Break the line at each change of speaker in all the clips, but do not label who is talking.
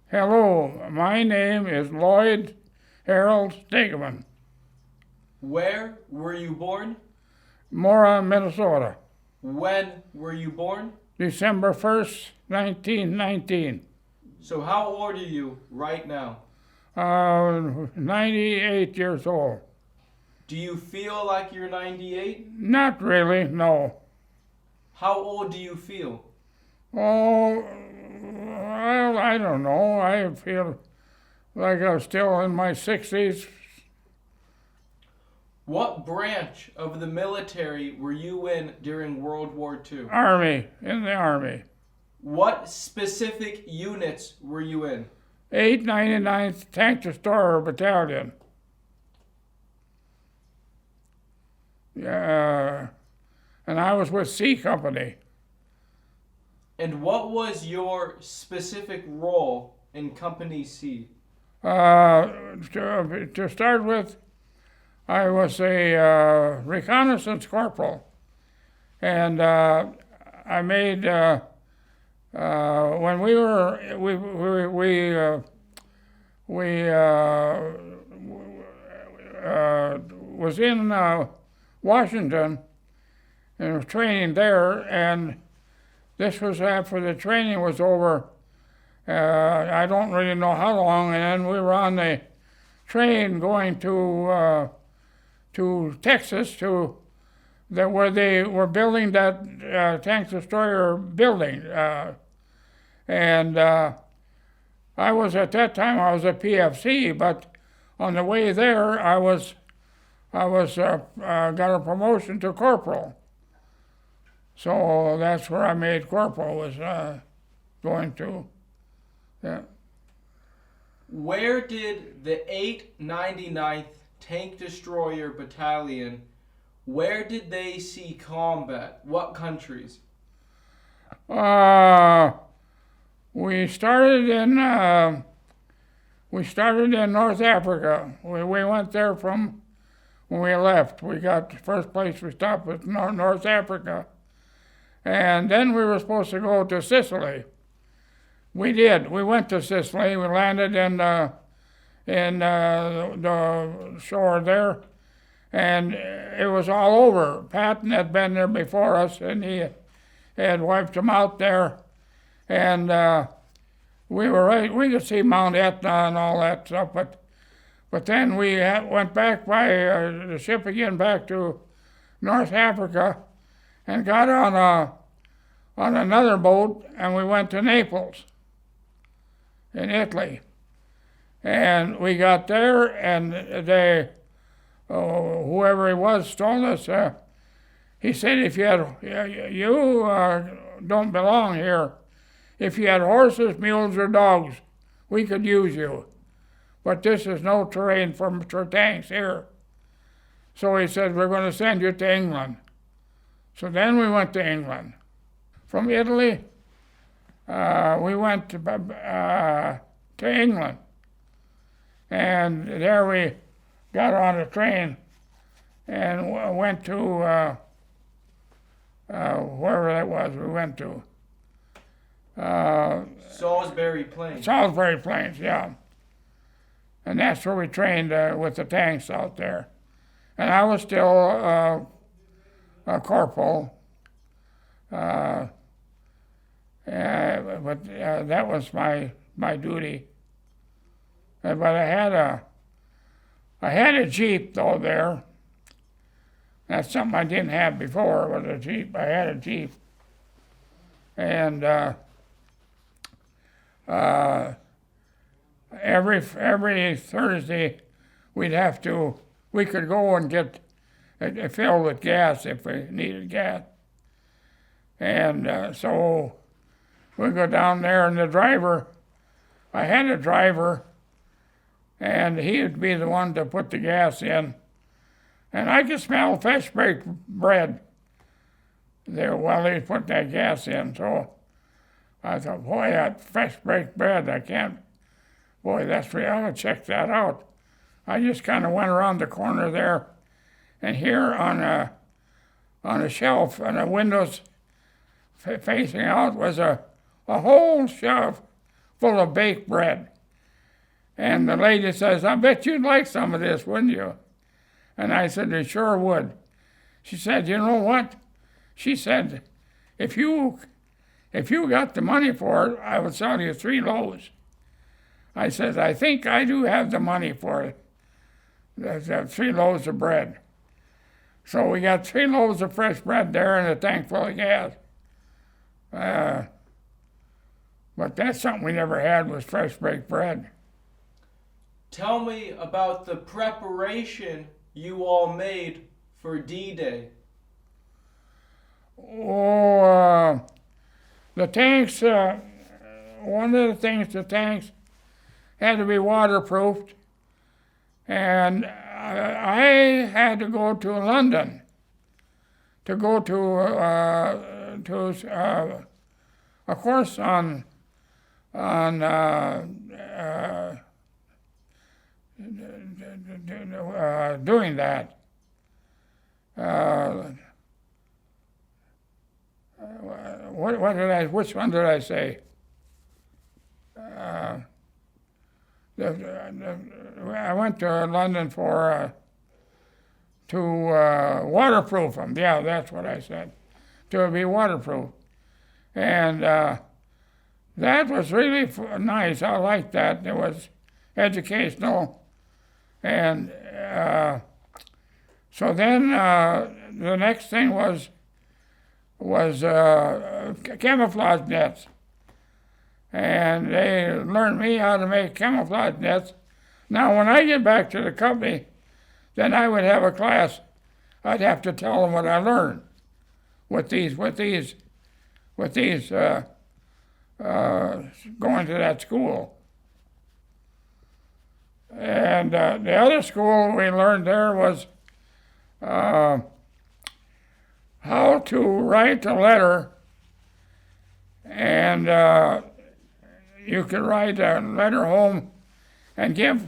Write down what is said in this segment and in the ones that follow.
Hello, my name is Lloyd Harold Stegeman,
Where were you born?
Mora, Minnesota,
When were you born?
December 1st, 1919.
So how old are you right now?
98 years old.
Do you feel like you're 98?
Not really, no.
How old do you feel?
Oh, well, I don't know. I feel like I'm still in my 60s.
What branch of the military were you in during World War II?
Army, in the Army.
What specific units were you in?
899th Tank Destroyer Battalion. Yeah, and I was with C Company.
And what was your specific role in Company C?
To start with, I was a reconnaissance corporal, and I made when we was in Washington and was training there, and this was after the training was over. I don't really know how long, and then we were on the train going to Texas where they were building that tank destroyer building, and I was at that time I was a PFC, but on the way there I got a promotion to corporal. So that's where I made corporal, was going to. Yeah.
Where did the 899th Tank Destroyer Battalion, where did they see combat? What countries?
We started in North Africa. We went there from when we left. We got the first place we stopped was North Africa. And then we were supposed to go to Sicily. We did. We went to Sicily. We landed in the shore there, and it was all over. Patton had been there before us, and he had wiped them out there. And we were right. We could see Mount Etna and all that stuff, but then we went back by the ship again back to North Africa, and got on another boat, and we went to Naples in Italy. And we got there, and they, whoever he was, told us, he said, if you don't belong here. If you had horses, mules, or dogs, we could use you. But this is no terrain for tanks here. So he said, we're going to send you to England. So then we went to England. From Italy, we went to England. And there we got on a train and went to wherever that was we went to.
Salisbury Plains.
Salisbury Plains, yeah. And that's where we trained with the tanks out there. And I was still a corporal. But that was my duty. But I had a Jeep though there. That's something I didn't have before, was a Jeep. I had a Jeep. And every Thursday we could go and get filled with gas if we needed gas. And so we go down there, and I had a driver, and he would be the one to put the gas in. And I could smell fresh baked bread there while he put that gas in. So I thought, boy, that fresh baked bread, that's real. I'll check that out. I just kind of went around the corner there, and here on a shelf on the windows facing out was a whole shelf full of baked bread. And the lady says, I bet you'd like some of this, wouldn't you? And I said, I sure would. She said, you know what? She said, if you got the money for it, I would sell you 3 loaves. I said, I think I do have the money for it. There's 3 loaves of bread. So we got 3 loaves of fresh bread there and a tank full of gas. But that's something we never had, was fresh baked bread.
Tell me about the preparation you all made for D-Day.
Oh, the tanks, one of the things, the tanks had to be waterproofed. And I had to go to London to go to a course on doing that. Which one did I say? I went to London to waterproof them. Yeah, that's what I said. To be waterproof. And that was really nice. I liked that. It was educational. And so then the next thing was camouflage nets. And they learned me how to make camouflage nets. Now, when I get back to the company, then I would have a class. I'd have to tell them what I learned with these going to that school. And the other school we learned there was how to write a letter, and you could write a letter home and give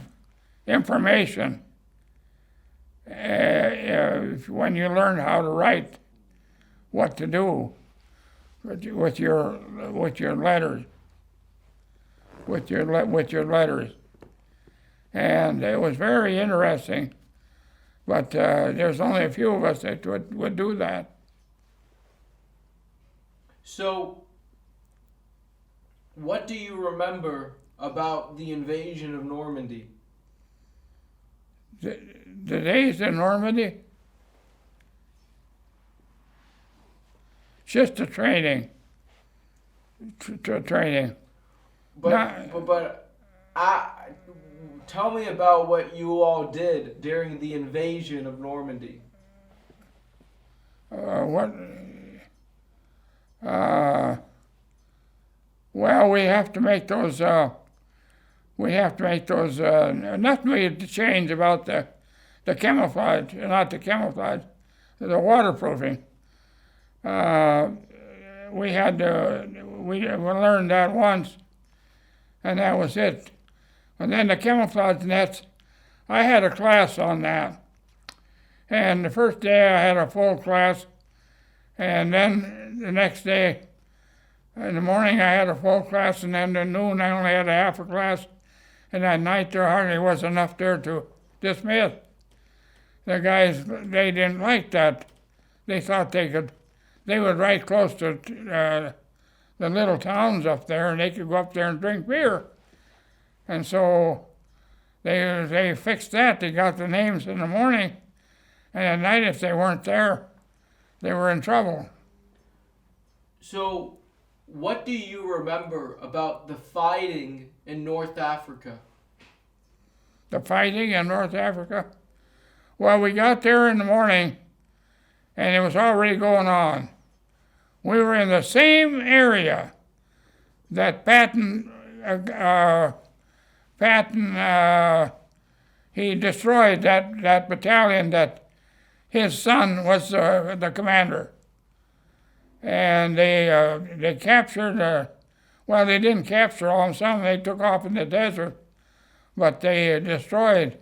information when you learn how to write, what to do with your letters, with your letters, and it was very interesting. But there's only a few of us that would do that.
So, what do you remember about the invasion of Normandy?
The days in Normandy? Just the training. Training.
Tell me about what you all did during the invasion of Normandy.
Well, we have to make those. Nothing we had to change about the camouflage, not the camouflage, the waterproofing. We learned that once, and that was it. And then the camouflage nets, I had a class on that. And the first day I had a full class, and then the next day, in the morning I had a full class, and then at noon I only had a half a class, and at night there hardly was enough there to dismiss. The guys, they didn't like that. They thought they would write close to the little towns up there, and they could go up there and drink beer. And so they fixed that. They got the names in the morning, and at night if they weren't there, they were in trouble.
So, what do you remember about the fighting in North Africa?
The fighting in North Africa? Well, we got there in the morning, and it was already going on. We were in the same area that Patton he destroyed that battalion that his son was the commander. And they captured, well, they didn't capture all of them, some they took off in the desert, but they destroyed,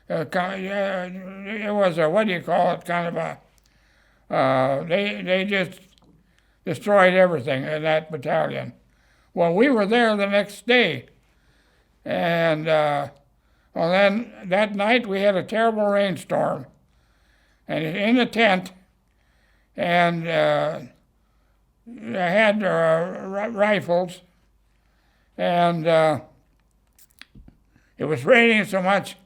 it was a, what do you call it, kind of a, they just destroyed everything in that battalion. Well, we were there the next day, and well, then that night we had a terrible rainstorm, and in the tent, and I had rifles, and it was raining so much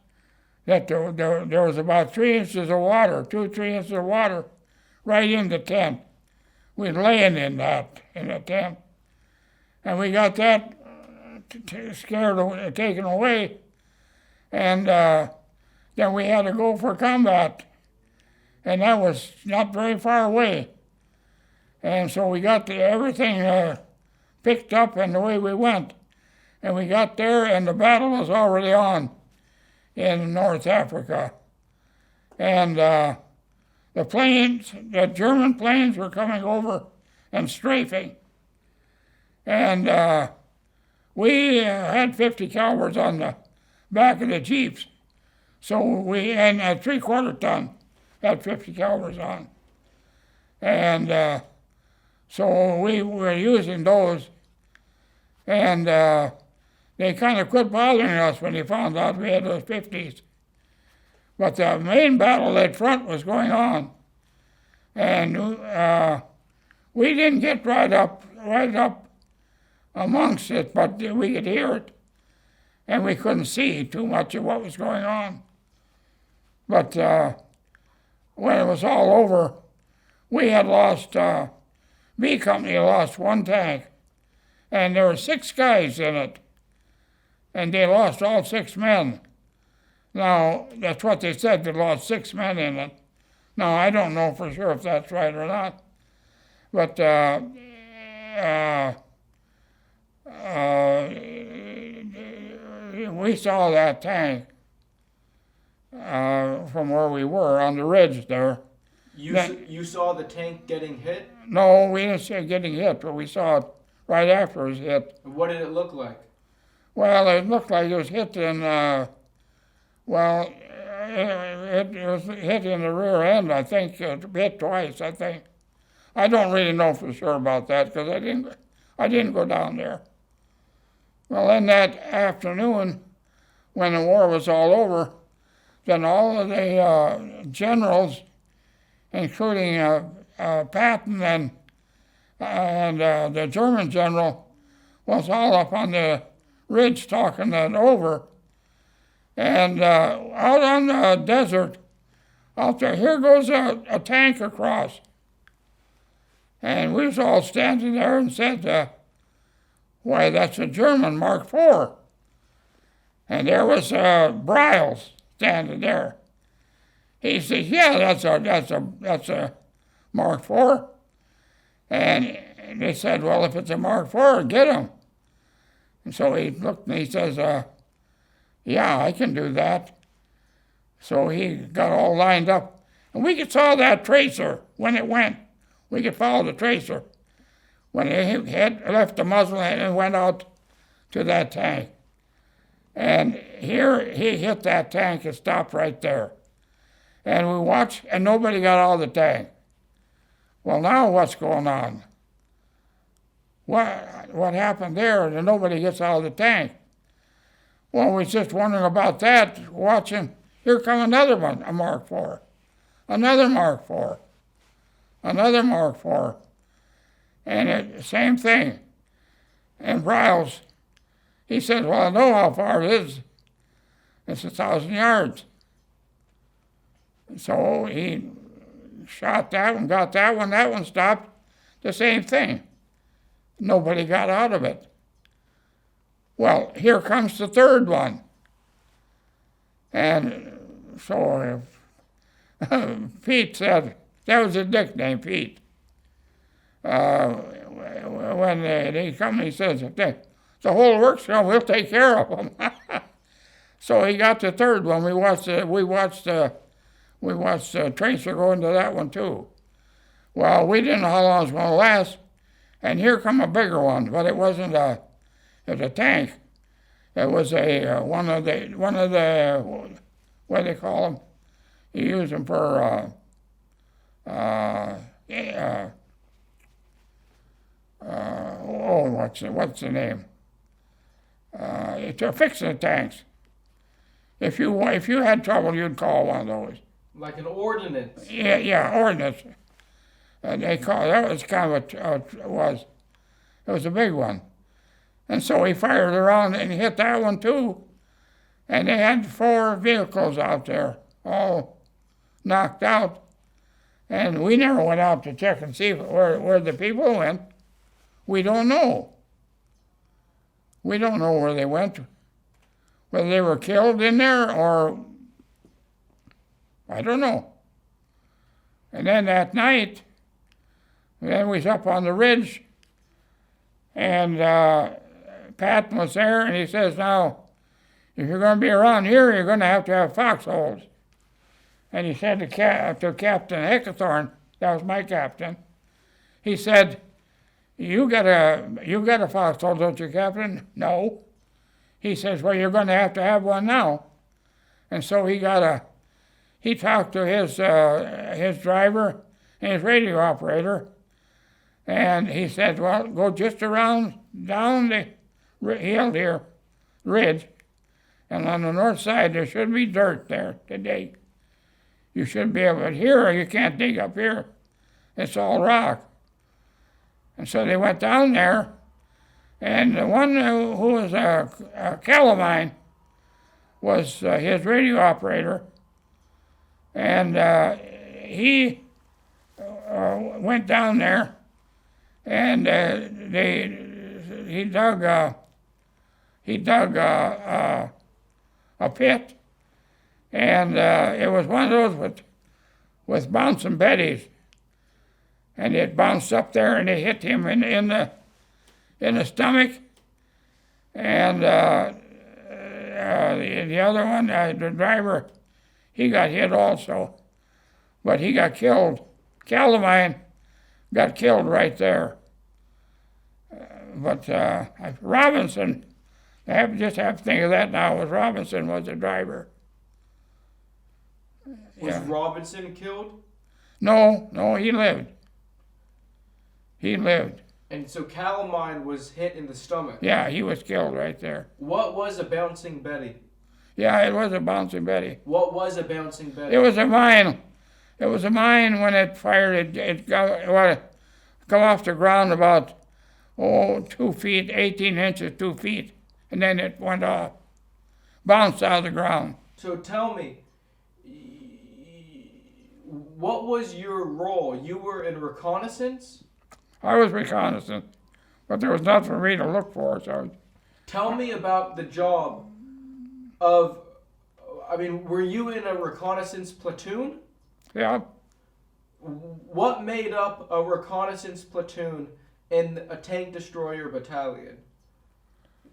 that there was about 3 inches of water, 3 inches of water, right in the tent. We were laying in the tent, and we got that taken away, and then we had to go for combat, and that was not very far away, and so we got everything picked up, and away we went, and we got there, and the battle was already on in North Africa, and the German planes were coming over and strafing, and we had 50 calibers on the back of the Jeeps, and a 3/4 ton had 50 calibers on, and so we were using those, and they kind of quit bothering us when they found out we had those 50s. But the main battle at front was going on, and we didn't get right up amongst it, but we could hear it, and we couldn't see too much of what was going on. But when it was all over, we had lost, B Company lost 1 tank, and there were 6 guys in it, and they lost all 6 men. Now, that's what they said, they lost 6 men in it. Now, I don't know for sure if that's right or not, but we saw that tank from where we were on the ridge there.
You saw the tank getting hit?
No, we didn't see it getting hit, but we saw it right after it was hit.
What did it look like?
Well, it looked like it was hit in, it was hit in the rear end, I think. It hit twice, I think. I don't really know for sure about that because I didn't go down there. Well, then that afternoon, when the war was all over, then all of the generals, including Patton and the German general, was all up on the ridge talking that over. And out on the desert, out there, here goes a tank across. And we was all standing there and said, why, that's a German Mark IV. And there was Briles standing there. He said, yeah, that's a Mark IV. And they said, well, if it's a Mark IV, get him. And so he looked and he says, yeah, I can do that. So he got all lined up. And we saw that tracer when it went. We could follow the tracer. When it left the muzzle and it went out to that tank. And here he hit that tank and stopped right there. And we watched, and nobody got out of the tank. Well, now what's going on? What happened there that nobody gets out of the tank? Well, we was just wondering about that, watching. Here come another one, a Mark IV. Another Mark IV. Another Mark IV. And same thing. And Briles, he said, well, I know how far it is. It's 1,000 yards. So he shot that one, got that one stopped. The same thing. Nobody got out of it. Well, here comes the third one. And so Pete said, that was his nickname, Pete. When they come, he says, if the whole works come, we'll take care of them. So he got the third one. We watched the tracer go into that one too. Well, we didn't know how long it was going to last, and here come a bigger one, but it wasn't it was a tank. It was one of the what do they call them? You use them for what's the name? To fix the tanks. If you had trouble, you'd call one of those.
Like an ordinance.
Yeah, ordnance. They call that was kind of it was. It was a big one, and so he fired around and he hit that one too. And they had 4 vehicles out there, all knocked out, and we never went out to check and see where the people went. We don't know. We don't know where they went, whether they were killed in there or I don't know. And then that night, then we was up on the ridge, and Pat was there, and he says, now, if you're going to be around here, you're going to have foxholes. And he said to Captain Heckathorn, that was my captain, he said, you got a foxhole, don't you, Captain? No. He says, well, you're going to have one now. And so he talked to his driver and his radio operator, and he said, well, go just around down the hill here, ridge, and on the north side there should be dirt there to dig. You should be able to, here you can't dig up here. It's all rock. And so they went down there, and the one who was a Calamine was his radio operator, and he went down there, and he dug a pit, and it was one of those with bouncing betties, and it bounced up there and it hit him in the stomach, and the other one, the driver, he got hit also, but he got killed. Calamine got killed right there. But Robinson, I just have to think of that now, was Robinson was the driver.
Was Robinson killed?
No, he lived. He lived.
And so Calamine was hit in the stomach.
Yeah, he was killed right there.
What was a bouncing Betty?
Yeah, it was a bouncing Betty.
What was a bouncing Betty?
It was a mine. It was a mine when it fired. It come off the ground about 2 feet, 18 inches, 2 feet, and then it went off, bounced out of the ground.
So tell me, what was your role? You were in reconnaissance?
I was reconnaissance, but there was nothing for me to look for. So,
tell me about the job of. I mean, were you in a reconnaissance platoon?
Yeah.
What made up a reconnaissance platoon in a tank destroyer battalion?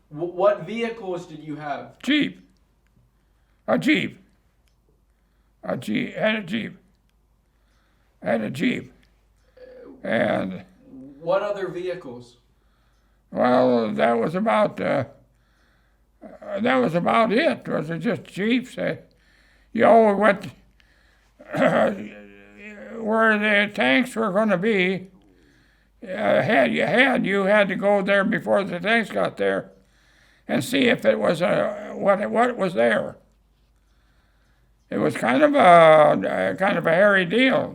What vehicles did you have?
Jeep. A Jeep. Had a Jeep. And.
What other vehicles?
Well, that was about it. Was it just Jeeps? You always went where the tanks were going to be. You had to go there before the tanks got there, and see if it was what was there. It was kind of a hairy deal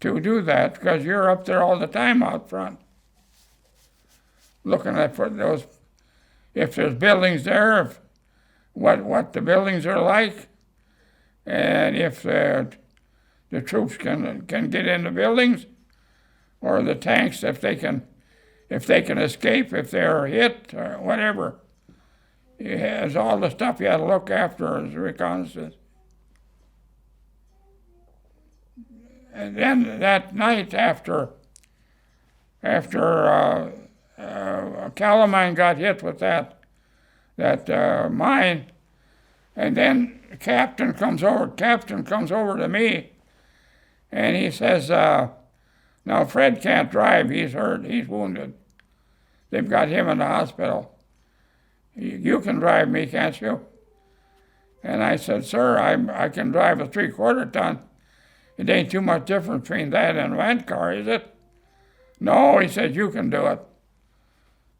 to do that, because you're up there all the time out front, looking at those, if there's buildings there, what the buildings are like, and if the troops can get in the buildings, or the tanks, if they can escape, if they're hit or whatever. It has all the stuff you had to look after as reconnaissance. And then that night after Calamine got hit with that mine, and then the captain comes over to me, and he says, now Fred can't drive, he's hurt, he's wounded. They've got him in the hospital. You can drive me, can't you? And I said, sir, I can drive a 3/4 ton. It ain't too much difference between that and a van car, is it? No, he said, you can do it.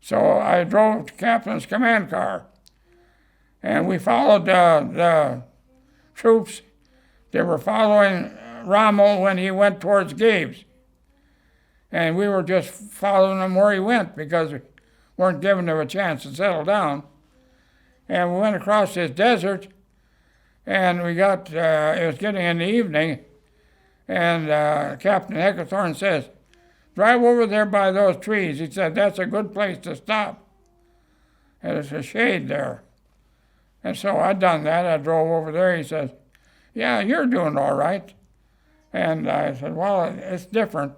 So I drove the captain's command car, and we followed the troops. They were following Rommel when he went towards Gabe's. And we were just following him where he went because we weren't giving him a chance to settle down. And we went across this desert, and we got, it was getting in the evening, and Captain Heckathorn says, drive over there by those trees. He said, that's a good place to stop. There's a shade there. And so I done that. I drove over there. He says, yeah, you're doing all right. And I said, well, it's different.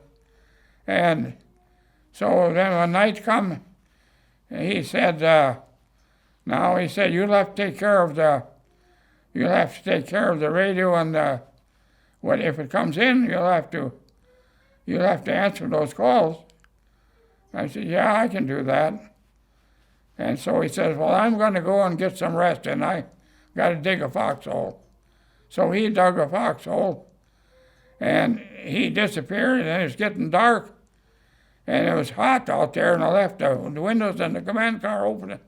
And so then when night come, he said, now he said, you'll have to take care of the radio, and what if it comes in, you'll have to answer those calls. I said, yeah, I can do that. And so he says, well, I'm going to go and get some rest, and I got to dig a foxhole. So he dug a foxhole, and he disappeared, and it was getting dark, and it was hot out there, and I left the windows in the command car open.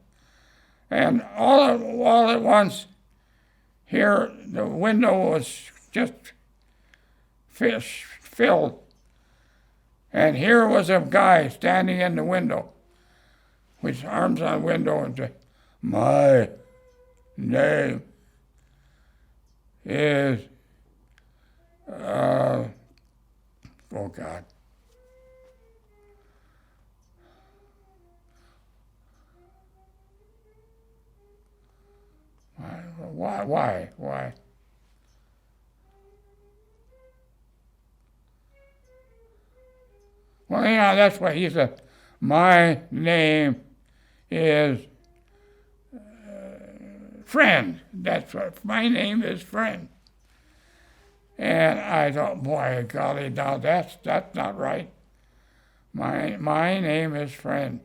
And all at once, here, the window was just filled. And here was a guy standing in the window, with his arms on the window, and said, my name is, oh God. Why? Well, that's what he said. My name is Friend. That's what my name is, Friend. And I thought, boy, golly, now that's not right. My name is Friend.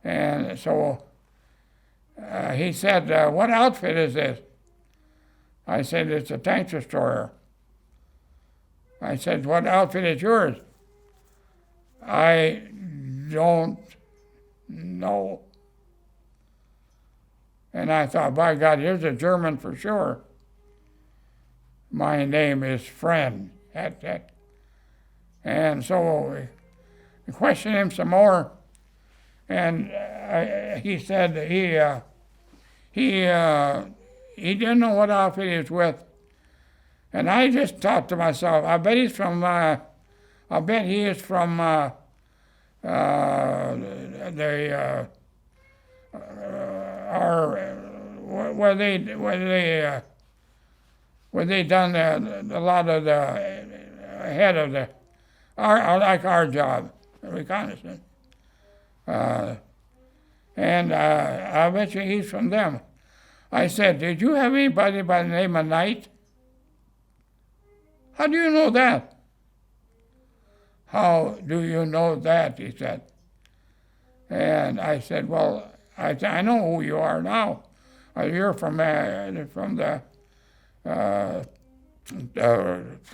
And so he said, what outfit is this? I said, it's a tank destroyer. I said, what outfit is yours? I don't know. And I thought, by God, here's a German for sure. My name is Friend. And so we questioned him some more, and he said he didn't know what outfit he was with. And I just thought to myself, I bet he is from where they done a lot of the head of our job, reconnaissance. And I bet you he's from them. I said, did you have anybody by the name of Knight? How do you know that? How do you know that, he said. And I said, well, I know who you are now. You're from the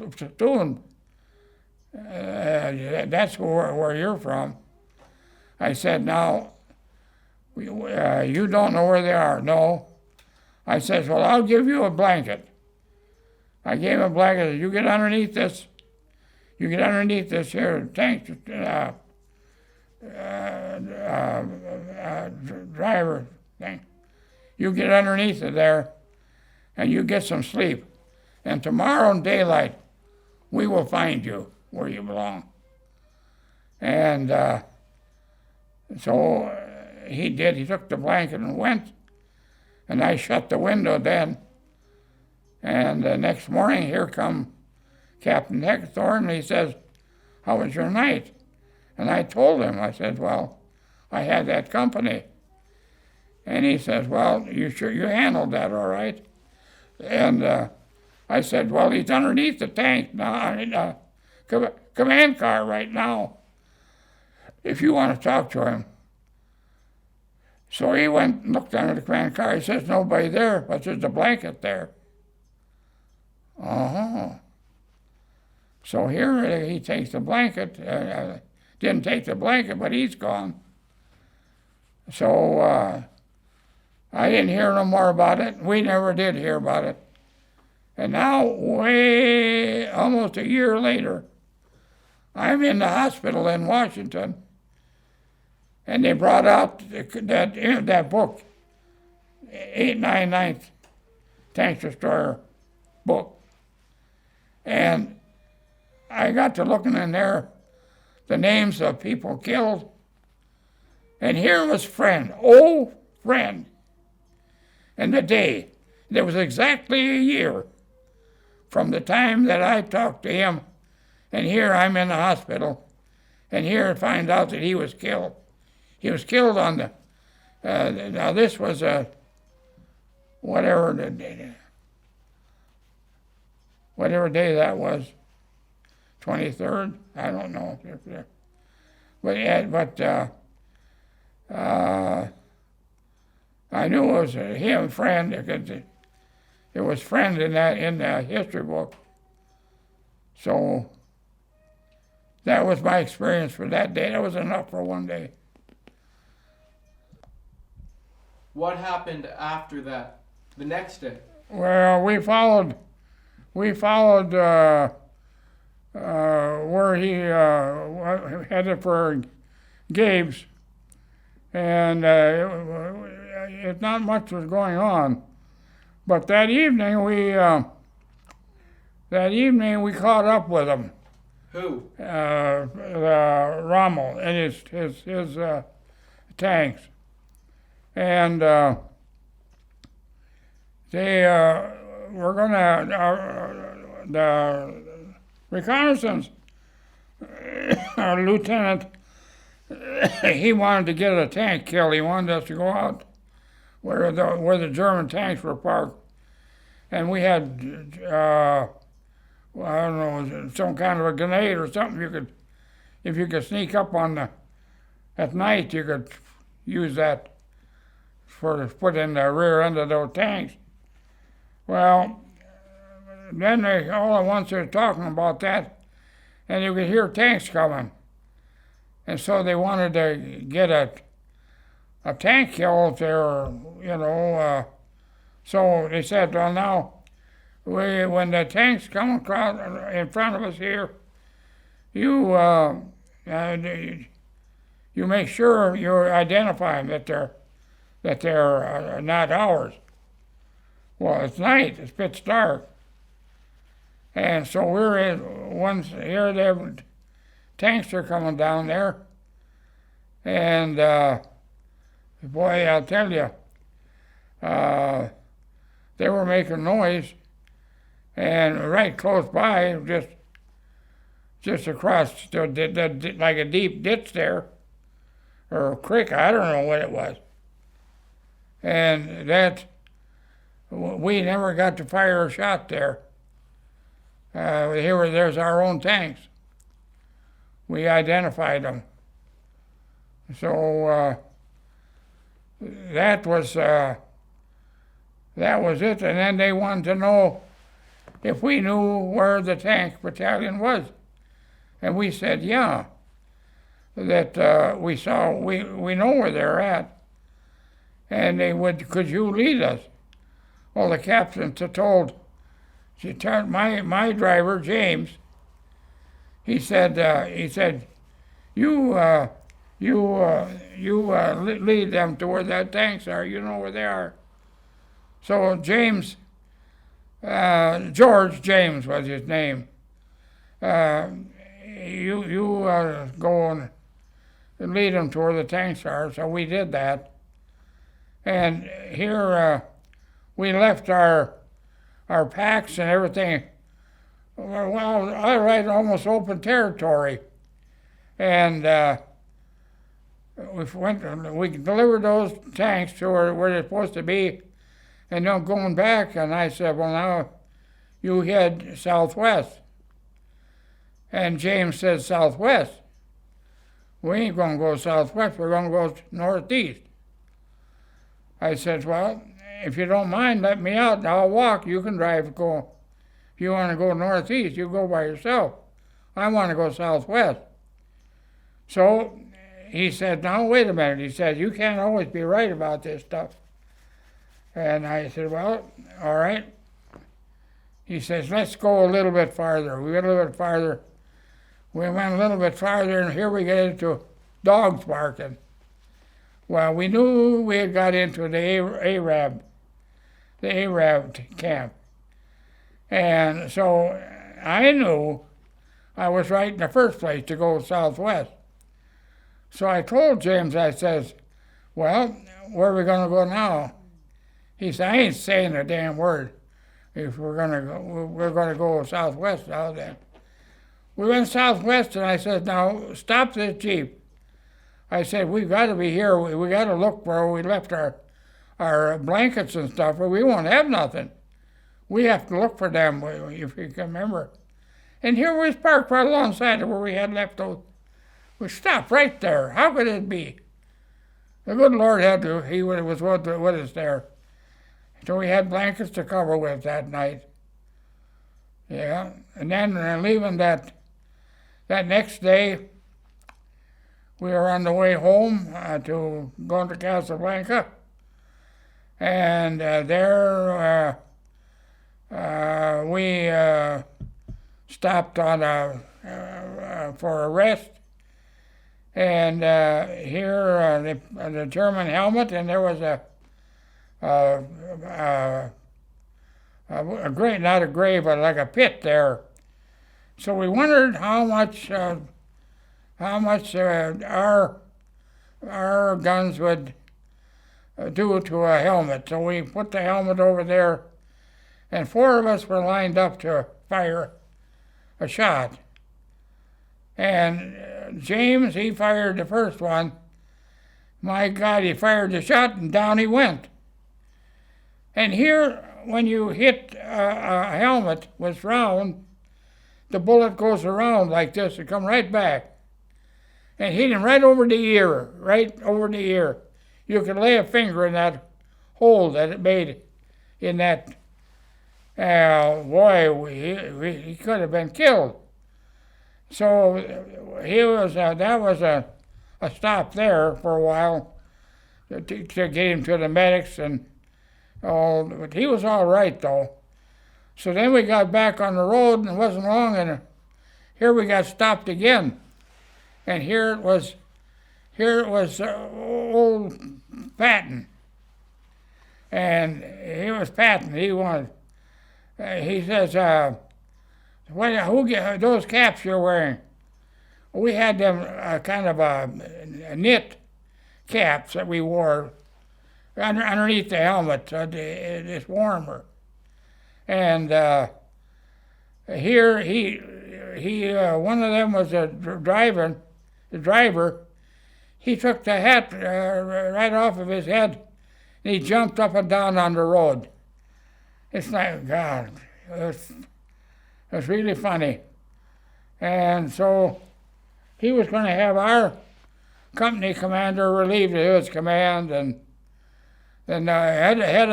platoon. That's where you're from. I said, now, you don't know where they are. No. I said, well, I'll give you a blanket. I gave him a blanket. You get underneath this. You get underneath this here tank driver thing. You get underneath it there, and you get some sleep. And tomorrow in daylight, we will find you where you belong. And so he did. He took the blanket and went. And I shut the window then. And the next morning, here come Captain Heckathorn, and he says, how was your night? And I told him, I said, well, I had that company. And he says, well, you handled that all right? And I said, well, he's underneath the tank now, command car right now, if you want to talk to him. So he went and looked under the command car. He says, nobody there, but there's a blanket there. Uh-huh. So here he takes the blanket, didn't take the blanket, but he's gone. So I didn't hear no more about it. We never did hear about it. And now, way almost a year later, I'm in the hospital in Washington, and they brought out that book, 899th Tank Destroyer book. And I got to looking in there, the names of people killed, and here was Friend, old Friend, and the day. There was exactly a year from the time that I talked to him, and here I'm in the hospital, and here I find out that he was killed. He was killed on the, now this was whatever day that was, 23rd, I don't know. But I knew it was him, Friend, because it was Friend in the history book. So that was my experience for that day. That was enough for one day.
What happened after that, the next day?
Well, we followed where he headed for Gabe's, and not much was going on. But that evening we caught up with him.
Who?
Rommel and his tanks, and they were gonna the reconnaissance lieutenant. He wanted to get a tank kill. He wanted us to go out where the German tanks were parked, and we had well, I don't know, some kind of a grenade or something. If you could sneak up at night, you could use that to put in the rear end of those tanks. Well, then all at once they're talking about that, and you could hear tanks coming. And so they wanted to get a tank kill if they were, so they said, well, now, when the tanks come across in front of us here, you make sure you identify them, that they're not ours. Well, it's night, it's pitch dark. And so we're here, the tanks are coming down there. And boy, I'll tell you, they were making noise, and right close by, just across, like a deep ditch there, or a creek, I don't know what it was. And we never got to fire a shot there. There's our own tanks. We identified them. So that was it. And then they wanted to know if we knew where the tank battalion was, and we said, yeah, that we know where they're at, and they would, could you lead us? Well, the captain told my driver, James, he said, you lead them to where the tanks are. You know where they are. So James, George James was his name. You go and lead them to where the tanks are. So we did that. And here we left our packs and everything. Well, all right, almost open territory. And we delivered those tanks to where they're supposed to be, and then going back, and I said, well, now you head southwest. And James said, southwest? We ain't going to go southwest, we're going to go northeast. I said, well, if you don't mind, let me out, I'll walk, you can drive, go. If you want to go northeast, you go by yourself. I want to go southwest. So he said, now wait a minute. He said, you can't always be right about this stuff. And I said, well, all right. He says, let's go a little bit farther. We went a little bit farther. We went a little bit farther, and here we get into dogs barking. Well, we knew we had got into the Arab camp. And so I knew I was right in the first place to go southwest. So I told James, I says, well, where are we going to go now? He said, I ain't saying a damn word. If we're going to go southwest now then. We went southwest, and I said, now stop this Jeep. I said, we've got to be here. We got to look where we left our blankets and stuff, or we won't have nothing. We have to look for them, if you can remember. And here we was parked right alongside of where we had left those. We stopped right there. How could it be? The good Lord had to. He was with us there. So we had blankets to cover with that night. Yeah, and then leaving that next day, we were on the way home to going to Casablanca, and there we stopped on for a rest, and here the German helmet, and there was a grave, not a grave, but like a pit there. So we wondered how much our guns would do to a helmet. So we put the helmet over there, and 4 of us were lined up to fire a shot. And James, he fired the first one. My God, he fired the shot, and down he went. And here, when you hit a helmet was round, the bullet goes around like this and come right back. And hit him right over the ear, right over the ear. You could lay a finger in that hole that it made in that. He could have been killed. So that was a stop there for a while to get him to the medics, and but he was all right though. So then we got back on the road, and it wasn't long, and here we got stopped again. And here it was old Patton. And he was Patton. He says, who get those caps you're wearing? We had them kind of a knit caps that we wore underneath the helmet. It's warmer. And here he one of them was the driver. He took the hat right off of his head, and he jumped up and down on the road. It's like, God, it was really funny. And so he was going to have our company commander relieved of his command, and then the head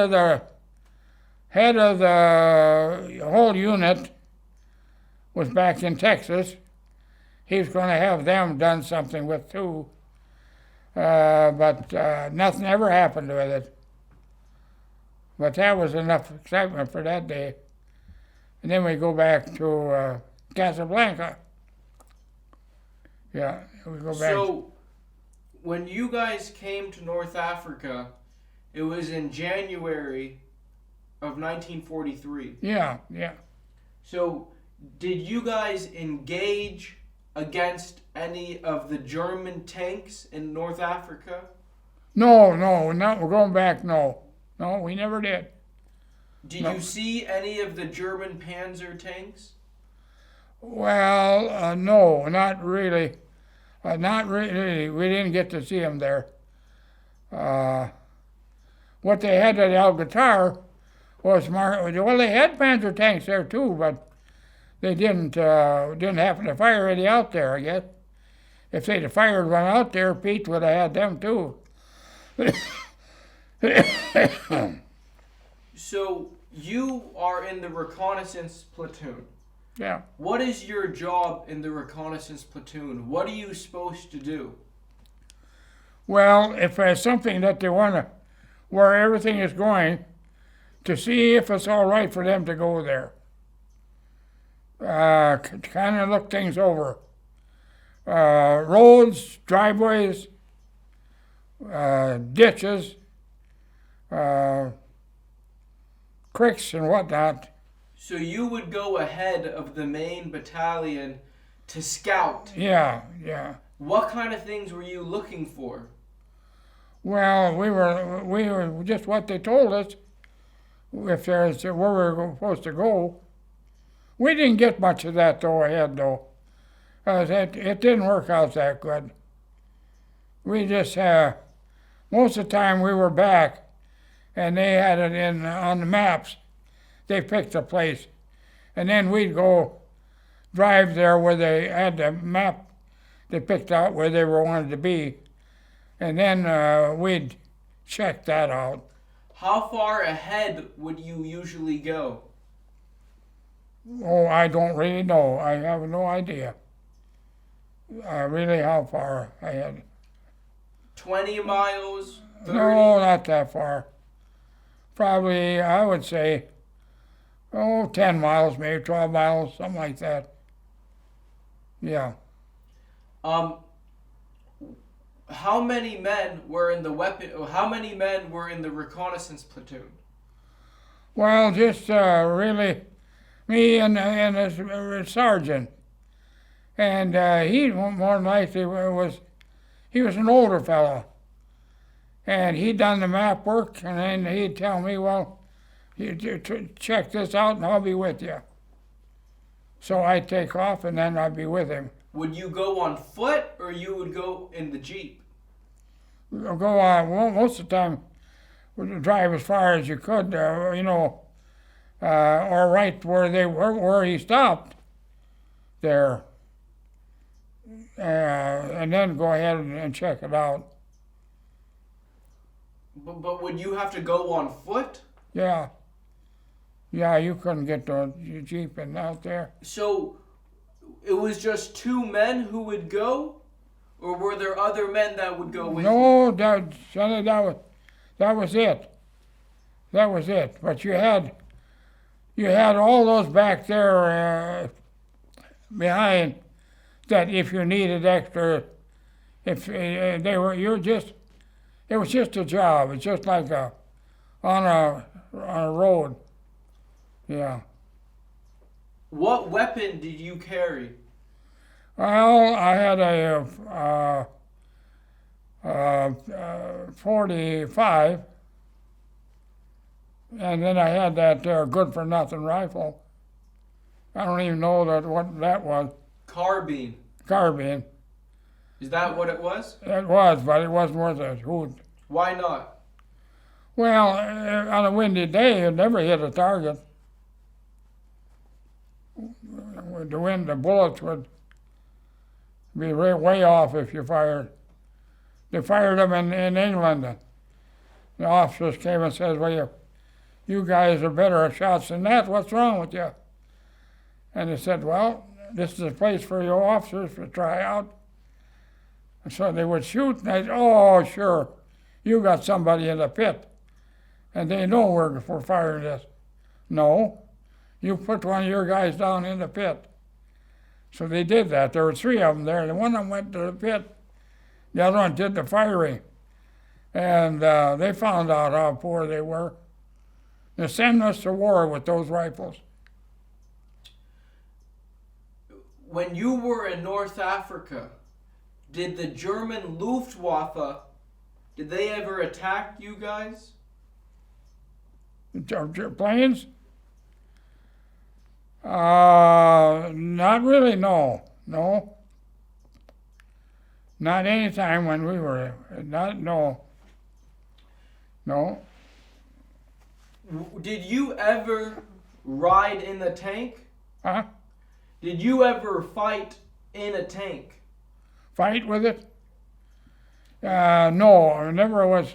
of the whole unit was back in Texas. He was going to have them done something with too, but nothing ever happened with it. But that was enough excitement for that day. And then we go back to Casablanca. Yeah, we go back.
So, when you guys came to North Africa, it was in January of 1943.
Yeah.
So, did you guys engage against any of the German tanks in North Africa?
No, we're going back, no. No, we never did.
Did you see any of the German Panzer tanks?
Well, no, not really. Not really. We didn't get to see them there. What they had at Alcatraz was well, they had Panzer tanks there too, but they didn't happen to fire any out there, I guess. If they'd have fired one out there, Pete would have had them too.
So you are in the reconnaissance platoon.
Yeah.
What is your job in the reconnaissance platoon? What are you supposed to do?
Well, if there's something that they want to, where everything is going, to see if it's all right for them to go there. Kind of look things over. Roads, driveways, ditches, creeks and whatnot.
So you would go ahead of the main battalion to scout.
Yeah.
What kind of things were you looking for?
Well, we were just what they told us. If there's where we're supposed to go, we didn't get much of that ahead though. It didn't work out that good. We just most of the time we were back, and they had it in on the maps. They picked a place, and then we'd go drive there where they had the map. They picked out where they were wanted to be, and then we'd check that out.
How far ahead would you usually go?
Oh, I don't really know. I have no idea. Really, how far ahead?
20 miles? 30?
No, not that far. Probably, I would say, 10 miles, maybe 12 miles, something like that. Yeah.
How many men were in the How many men were in the reconnaissance platoon?
Well, just really me and a sergeant, and he more than likely he was an older fellow, and he'd done the map work, and then he'd tell me, well, you check this out, and I'll be with you. So I'd take off, and then I'd be with him.
Would you go on foot, or you would go in the Jeep?
Go on. Well, most of the time, we'd drive as far as you could, or right where he stopped there, and then go ahead and check it out.
But would you have to go on foot?
Yeah, you couldn't get the Jeep and out there.
So it was just two men who would go? Or were there other men that would go with you?
No, Sonny, that was it. That was it. But you had all those back there behind that if you needed extra, if it was just a job. It's just like on a road. Yeah.
What weapon did you carry?
Well, I had a 45, and then I had that good-for-nothing rifle. I don't even know what that was.
Carbine.
Carbine.
Is that what it was?
It was, but it wasn't worth a hoot.
Why not?
Well, on a windy day, it never hit a target. With the wind, the bullets would be way off if you fired. They fired them in England. The officers came and said, well, you guys are better at shots than that. What's wrong with you? And they said, well, this is a place for your officers to try out. And so they would shoot, and they said, oh, sure, you got somebody in the pit. And they know we're firing this. No, you put one of your guys down in the pit. So they did that. There were three of them there. And one of them went to the pit. The other one did the firing. And they found out how poor they were. They sent us to war with those rifles.
When you were in North Africa, did the German Luftwaffe, did they ever attack you guys?
Planes? Not really, no. Not any time when we were, no.
Did you ever ride in the tank?
Huh?
Did you ever fight in a tank?
Fight with it? No, I never was,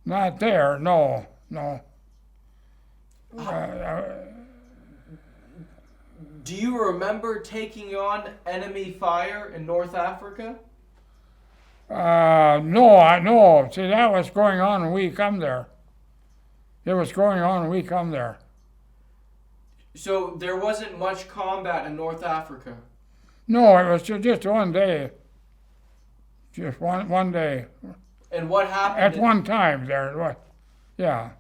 not there, no.
Do you remember taking on enemy fire in North Africa?
No. See, that was going on when we come there. It was going on when we come there.
So there wasn't much combat in North Africa.
No, it was just one day. Just one day.
And what happened?
At one time there, what? Yeah.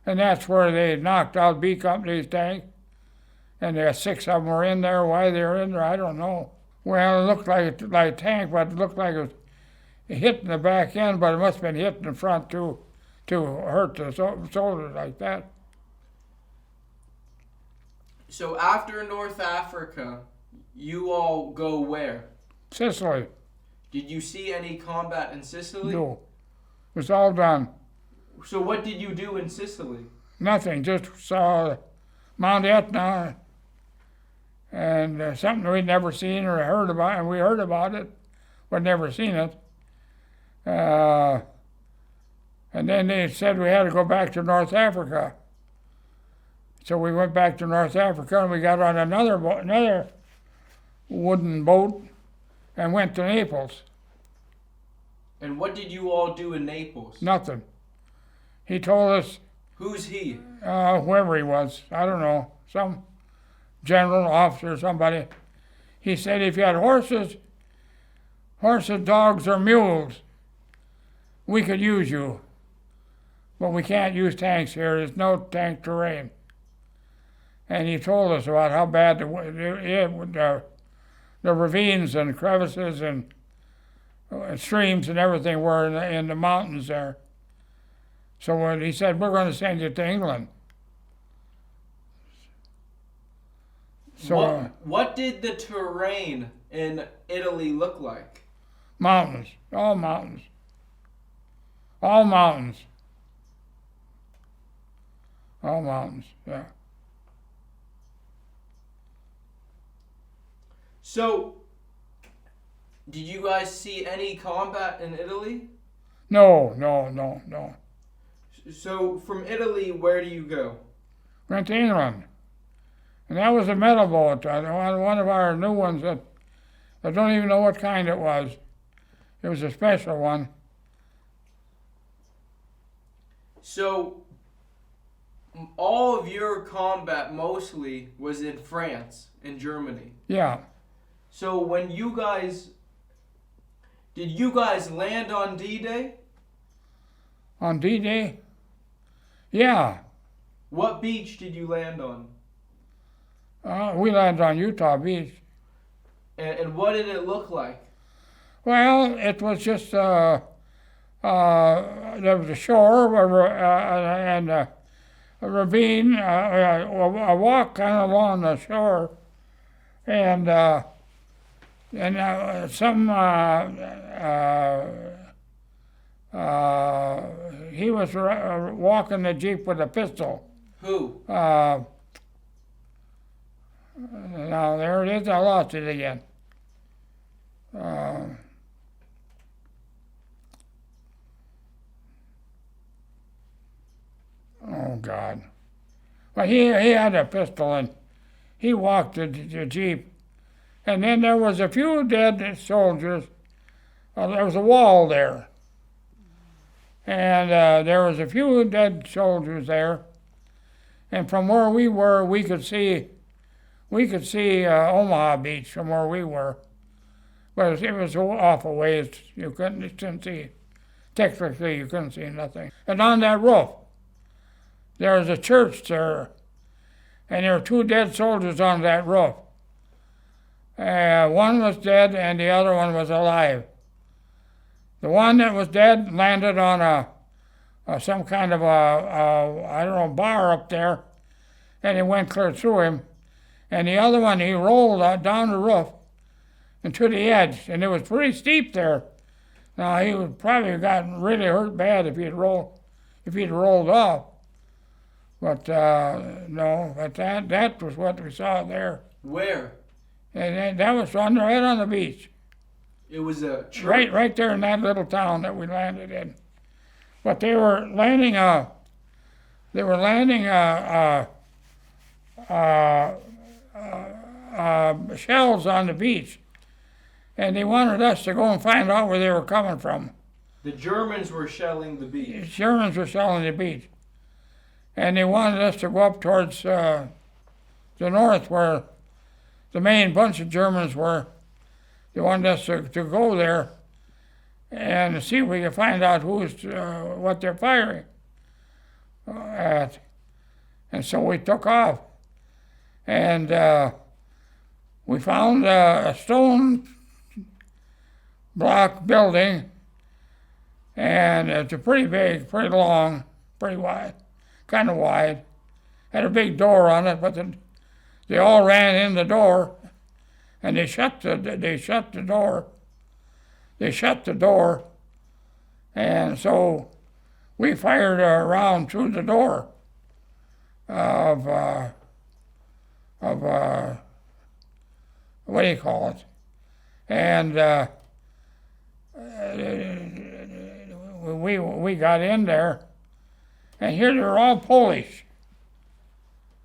And that's where they knocked out B Company's tank. And there 6 of them were in there. Why they were in there, I don't know. Well, it looked like a tank, but it looked like it was hitting the back end, but it must have been hitting the front too, to hurt the soldiers like that.
So after North Africa, you all go where?
Sicily.
Did you see any combat in Sicily?
No. It was all done.
So what did you do in Sicily?
Nothing, just saw Mount Etna and something we'd never seen or heard about, and we heard about it, but never seen it. And then they said we had to go back to North Africa. So we went back to North Africa and we got on another wooden boat and went to Naples.
And what did you all do in Naples?
Nothing. He told us,
Who's he?
whoever he was, I don't know, some general officer or somebody. He said if you had horses, dogs, or mules, we could use you. But we can't use tanks here. There's no tank terrain. And he told us about how bad the ravines and crevices and streams and everything were in the mountains there. So he said, we're going to send you to England. So
what did the terrain in Italy look like?
Mountains, all mountains. All mountains. All mountains, yeah.
So, did you guys see any combat in Italy?
No.
So, from Italy, where do you go?
Went to England. And that was a metal boat, one of our new ones that I don't even know what kind it was. It was a special one.
So, all of your combat mostly was in France, in Germany.
Yeah.
So when did you guys land on D-Day?
On D-Day? Yeah.
What beach did you land on?
We landed on Utah Beach.
And what did it look like?
Well, it was just, there was a shore and a ravine, a walk kind of along the shore, and he was walking the Jeep with a pistol.
Who?
Now, there it is, I lost it again. Oh, God. Well, he had a pistol, and he walked the Jeep. And then there was a few dead soldiers. There was a wall there. And there was a few dead soldiers there. And from where we were, we could see Omaha Beach from where we were. But it was awful ways. You couldn't see. Technically, you couldn't see nothing. And on that roof, there was a church there. And there were 2 dead soldiers on that roof. One was dead and the other one was alive. The one that was dead landed on some kind of I don't know, bar up there, and it went clear through him. And the other one, he rolled down the roof and to the edge, and it was pretty steep there. Now, he would probably have gotten really hurt bad if he'd rolled off. But no, but that was what we saw there.
Where?
And that was right on the beach.
It was a church?
Right there in that little town that we landed in. But they were landing shells on the beach. and they wanted us to go and find out where they were coming from.
The Germans were shelling the
The
beach.
Germans were shelling the beach, and they wanted us to go up towards the north where the main bunch of Germans were. They wanted us to go there and see if we could find out what they're firing at. And so we took off, and we found a stone block building, and it's a pretty big, pretty long, pretty wide, kind of wide. Had a big door on it, but they all ran in the door, and they shut the door. They shut the door, and so we fired a round through the door of what do you call it? And we got in there, and here they were all Polish.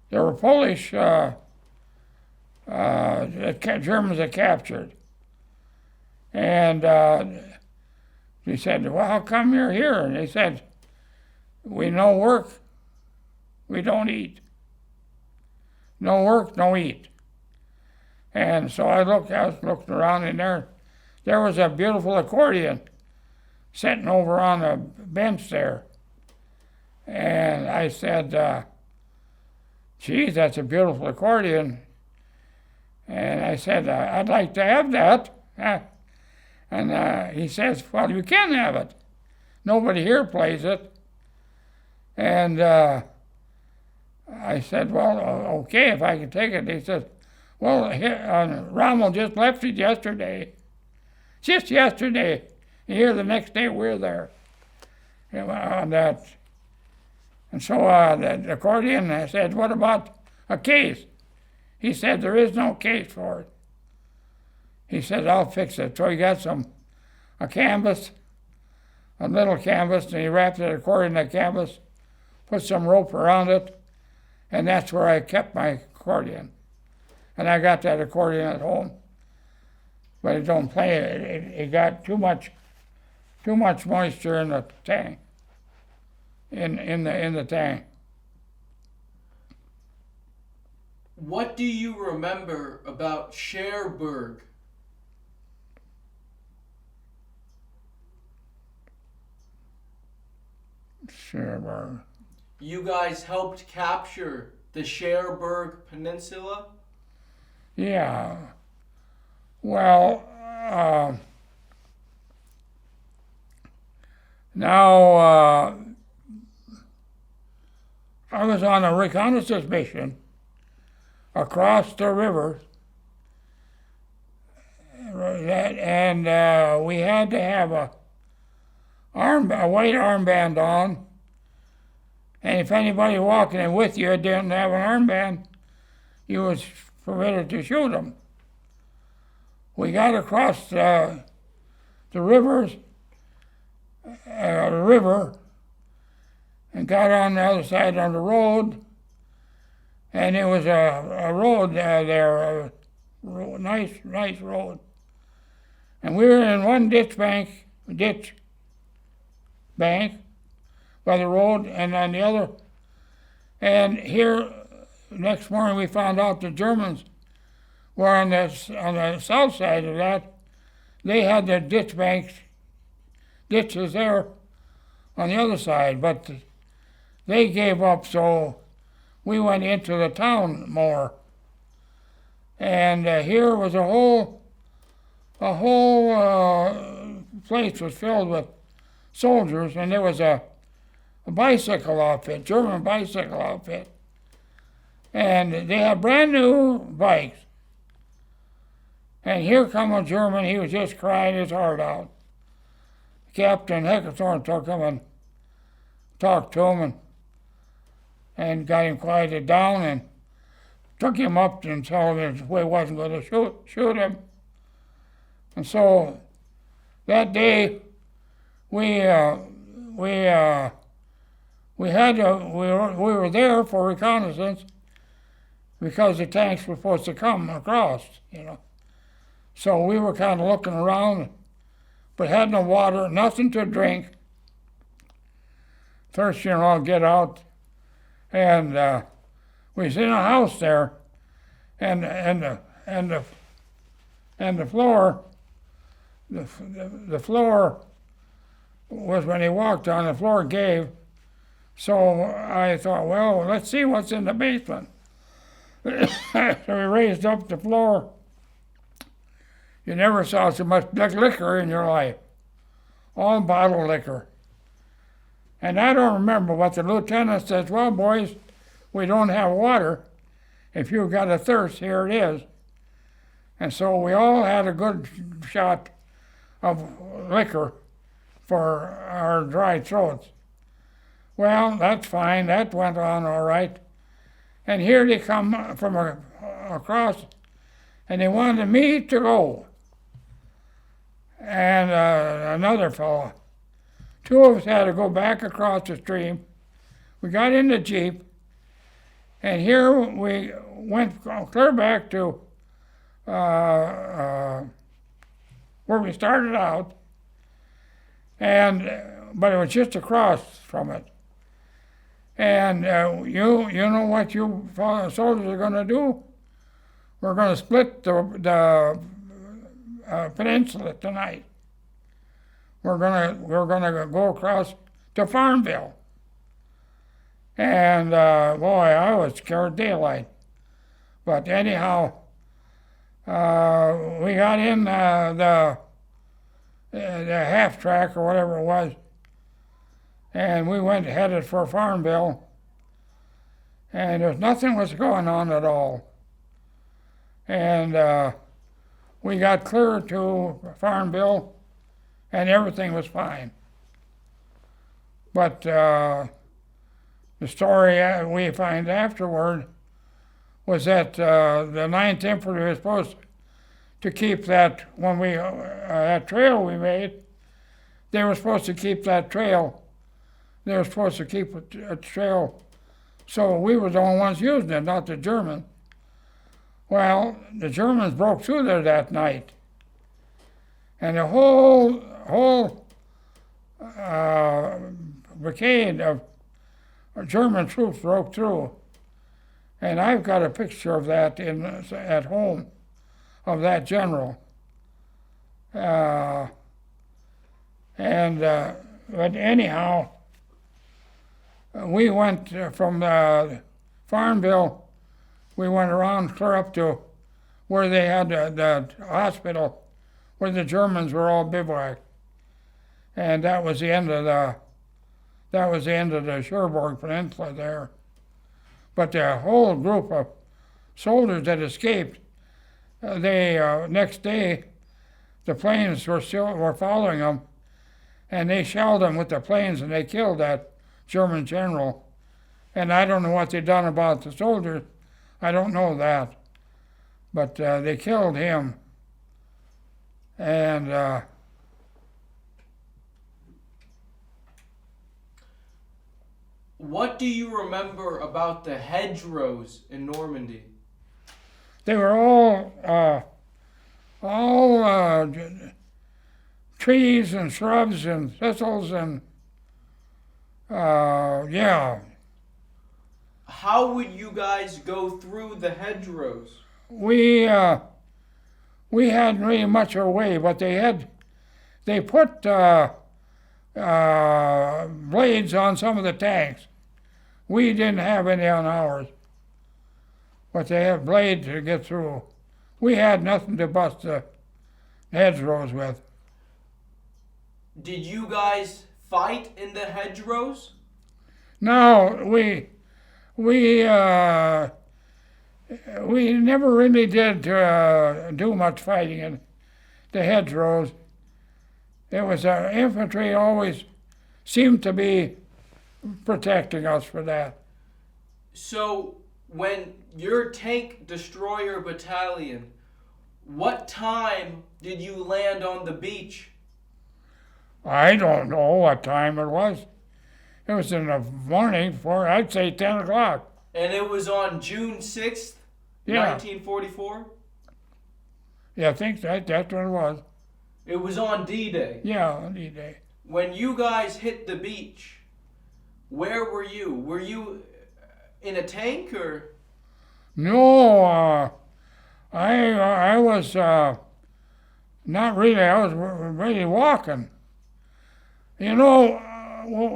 They were Polish Germans that captured. And he said, well, how come you're here? And they said, we no work, we don't eat. No work, no eat. And so I was looking around in there. There was a beautiful accordion sitting over on a bench there. And I said, geez, that's a beautiful accordion. And I said, I'd like to have that. And he says, well, you can have it. Nobody here plays it. And I said, well, okay, if I can take it. He says, well, Rommel just left it yesterday. Just yesterday. And here the next day we're there. And so the accordion, I said, what about a case? He said, there is no case for it. He said, I'll fix it. So he got a canvas, a little canvas, and he wrapped the accordion in the canvas, put some rope around it, and that's where I kept my accordion. And I got that accordion at home, but it don't play. It got too much moisture in the tank, in the tank.
What do you remember about Cherbourg?
Cherbourg.
You guys helped capture the Cherbourg Peninsula?
Yeah. Well, now I was on a reconnaissance mission across the river, and we had to have a white armband on, and if anybody walking in with you didn't have an armband, you was permitted to shoot them. We got across the river and got on the other side on the road, and it was a road there, a nice road. And we were in one ditch bank by the road, and on the other. And here, next morning, we found out the Germans were on the south side of that. They had the ditches there on the other side, but they gave up, so we went into the town more. And here was a whole place was filled with soldiers, and there was a bicycle outfit, German bicycle outfit. And they had brand new bikes. And here come a German, he was just crying his heart out. Captain Heckerthorn took him and talked to him and got him quieted down and took him up and told him he wasn't going to shoot him. And so that day we were there for reconnaissance because the tanks were supposed to come across, So we were kind of looking around, but had no water, nothing to drink. First, get out, and we was in a house there, and the floor, the floor was, when he walked on, the floor gave. So I thought, well, let's see what's in the basement. So we raised up the floor. You never saw so much liquor in your life. All bottled liquor. And I don't remember what the lieutenant says, well, boys, we don't have water. If you've got a thirst, here it is. And so we all had a good shot of liquor for our dry throats. Well, that's fine. That went on all right. And here they come from across, and they wanted me to go. And another fellow. Two of us had to go back across the stream. We got in the Jeep, and here we went clear back to where we started out, but it was just across from it. And you know what you soldiers are going to do? We're going to split the peninsula tonight. We're gonna go across to Farmville. And boy, I was scared daylight. But anyhow, we got in the half track or whatever it was, and we went headed for Farmville. And there's nothing was going on at all. And we got clear to Farmville, and everything was fine. But the story we find afterward was that the 9th Infantry was supposed to keep that, when that trail we made, they were supposed to keep that trail. They were supposed to keep a trail, so we were the only ones using it, not the Germans. Well, the Germans broke through there that night, and the whole brigade of German troops broke through. And I've got a picture of that at home, of that general. But anyhow, we went from Farmville, we went around clear up to where they had the hospital, where the Germans were all bivouacked. And that was the end of the Cherbourg Peninsula there. But the whole group of soldiers that escaped, next day, the planes were following them, and they shelled them with the planes, and they killed that German general. And I don't know what they done about the soldiers. I don't know that. But they killed him. And
what do you remember about the hedgerows in Normandy?
They were all trees and shrubs and thistles and yeah.
How would you guys go through the hedgerows?
We hadn't really much of a way, but they put blades on some of the tanks. We didn't have any on ours, but they had blades to get through. We had nothing to bust the hedgerows with.
Did you guys fight in the hedgerows?
No, we never really did do much fighting in the hedgerows. It was infantry always seemed to be protecting us for that.
So when your tank destroyer battalion, what time did you land on the beach?
I don't know what time it was. It was in the morning, I'd say 10 o'clock.
And it was on June 6th,
Yeah.
1944?
Yeah, I think that's what it was.
It was on D-Day.
Yeah, on D-Day.
When you guys hit the beach, where were you? Were you in a tank or?
No, I was not really. I was really walking. You know,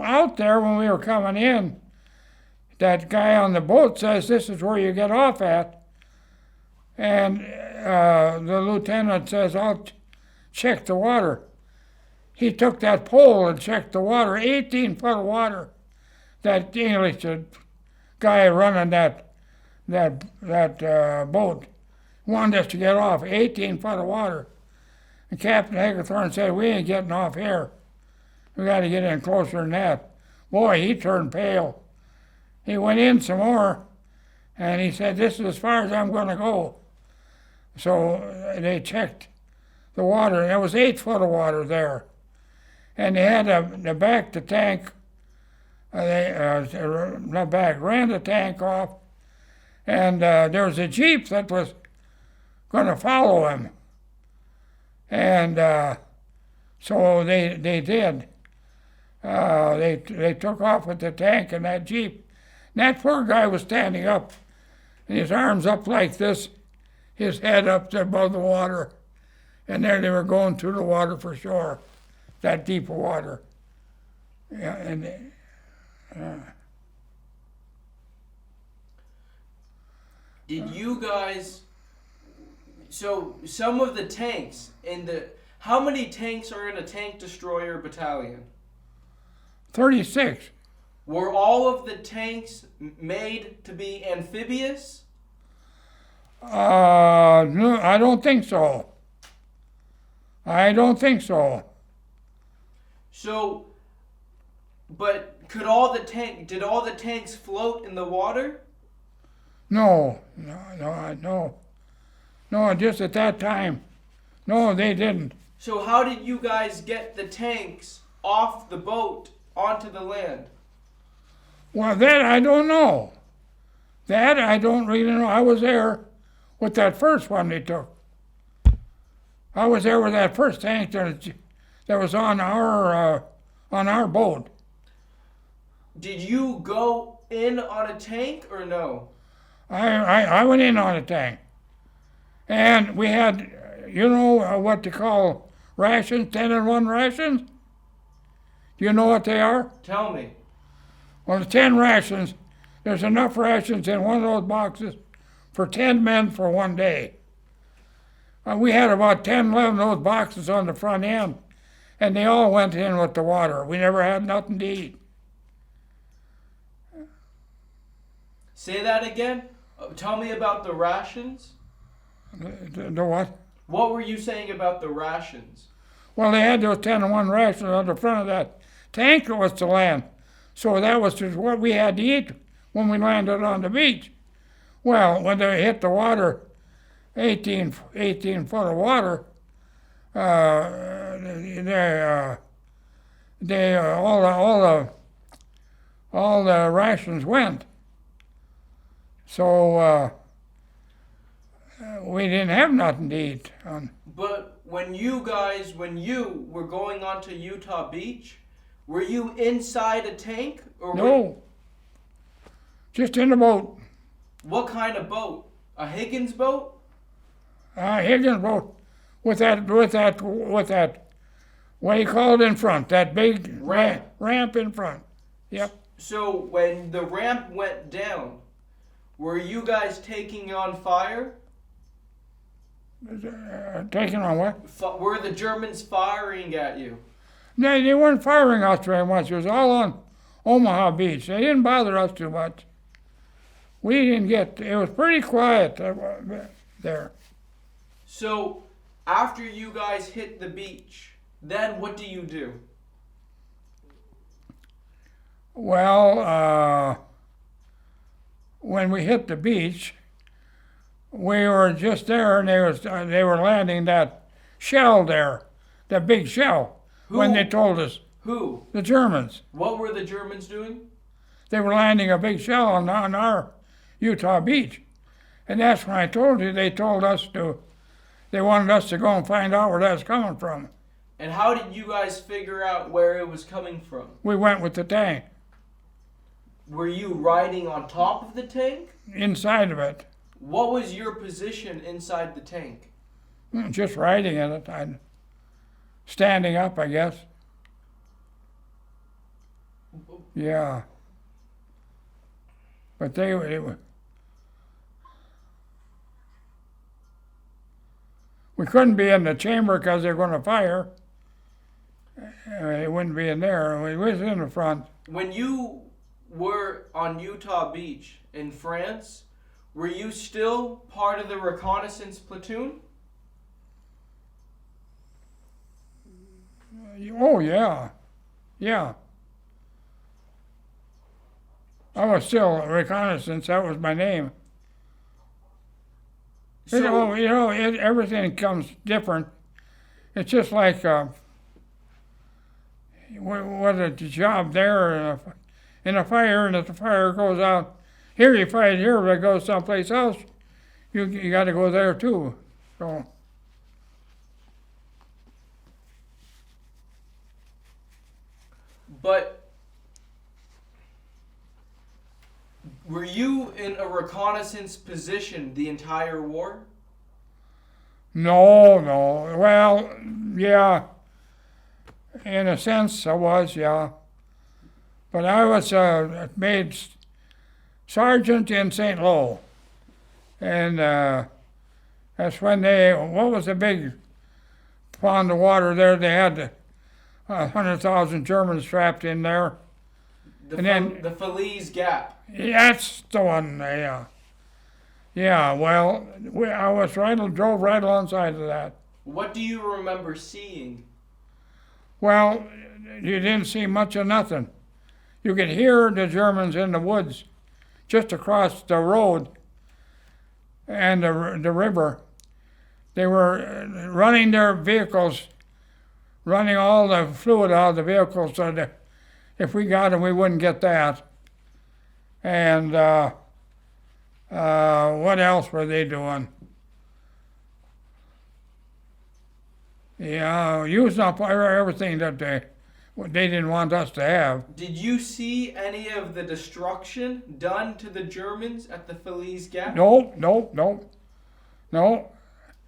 out there when we were coming in, that guy on the boat says this is where you get off at, and the lieutenant says I'll check the water. He took that pole and checked the water, 18 foot of water. That English guy running that boat wanted us to get off, 18 foot of water. And Captain Hagethorn said, we ain't getting off here. We got to get in closer than that. Boy, he turned pale. He went in some more, and he said, this is as far as I'm going to go. So they checked the water, and there was 8 foot of water there. And they had to back the tank, not back, ran the tank off, and there was a Jeep that was going to follow him. And so they did. They took off with the tank and that Jeep. And that poor guy was standing up, and his arms up like this, his head up above the water. And there they were going through the water for shore, that deep of water. Yeah, and
did you guys? So some of the tanks how many tanks are in a tank destroyer battalion?
36.
Were all of the tanks made to be amphibious?
No, I don't think so. I don't think so.
So, but did all the tanks float in the water?
No, just at that time. No, they didn't.
So how did you guys get the tanks off the boat onto the land?
Well, that I don't know. That I don't really know. I was there with that first one they took. I was there with that first tank that was on our boat.
Did you go in on a tank or no?
I went in on a tank. And we had, you know what they call rations, 10-in-1 rations? Do you know what they are?
Tell me.
Well, the 10 rations, there's enough rations in one of those boxes for 10 men for one day. We had about 10, 11 of those boxes on the front end, and they all went in with the water. We never had nothing to eat.
Say that again? Tell me about the rations.
The what?
What were you saying about the rations?
Well, they had those 10-in-1 rations on the front of that tank that was to land. So that was just what we had to eat when we landed on the beach. Well, when they hit the water, 18 foot of water, all the rations went. So we didn't have nothing to eat.
But when you were going onto Utah Beach, were you inside a tank or
No, just in the boat.
What kind of boat? A Higgins boat?
Higgins boat with that, what do you call it in front? That big ramp in front. Yep.
So when the ramp went down, were you guys taking on fire?
Taking on what?
Were the Germans firing at you?
No, they weren't firing us very much. It was all on Omaha Beach. They didn't bother us too much. We didn't get, it was pretty quiet there.
So after you guys hit the beach, then what do you do?
Well, when we hit the beach, we were just there, and they were landing that shell there, that big shell.
Who?
When they told us.
Who?
The Germans.
What were the Germans doing?
They were landing a big shell on our Utah Beach. And that's when I told you they told us to they wanted us to go and find out where that's coming from.
And how did you guys figure out where it was coming from?
We went with the tank,
Were you riding on top of the tank?
inside of it,
What was your position inside the tank?
just riding in it. I'm standing up, I guess. Yeah. But we couldn't be in the chamber because they're going to fire. It wouldn't be in there. We was in the front.
When you were on Utah Beach in France, were you still part of the reconnaissance platoon?
Oh, yeah. Yeah. I was still reconnaissance. That was my name.
So,
Everything comes different. It's just like what a job there in a fire, and if the fire goes out, here you fight here, but it goes someplace else, you got to go there too. So
but were you in a reconnaissance position the entire war?
no. Well, yeah, in a sense I was, yeah. But I was made sergeant in St. Lo, and that's when what was the big pond of water there? They had 100,000 Germans trapped in there.
The Falaise Gap.
That's the one, yeah. Yeah, well, drove right alongside of that.
What do you remember seeing?
Well, you didn't see much of nothing. You could hear the Germans in the woods just across the road and the river. They were running their vehicles, running all the fluid out of the vehicles so that if we got them, we wouldn't get that. And what else were they doing? Yeah, using up everything that they didn't want us to have.
Did you see any of the destruction done to the Germans at the Falaise Gap?
No.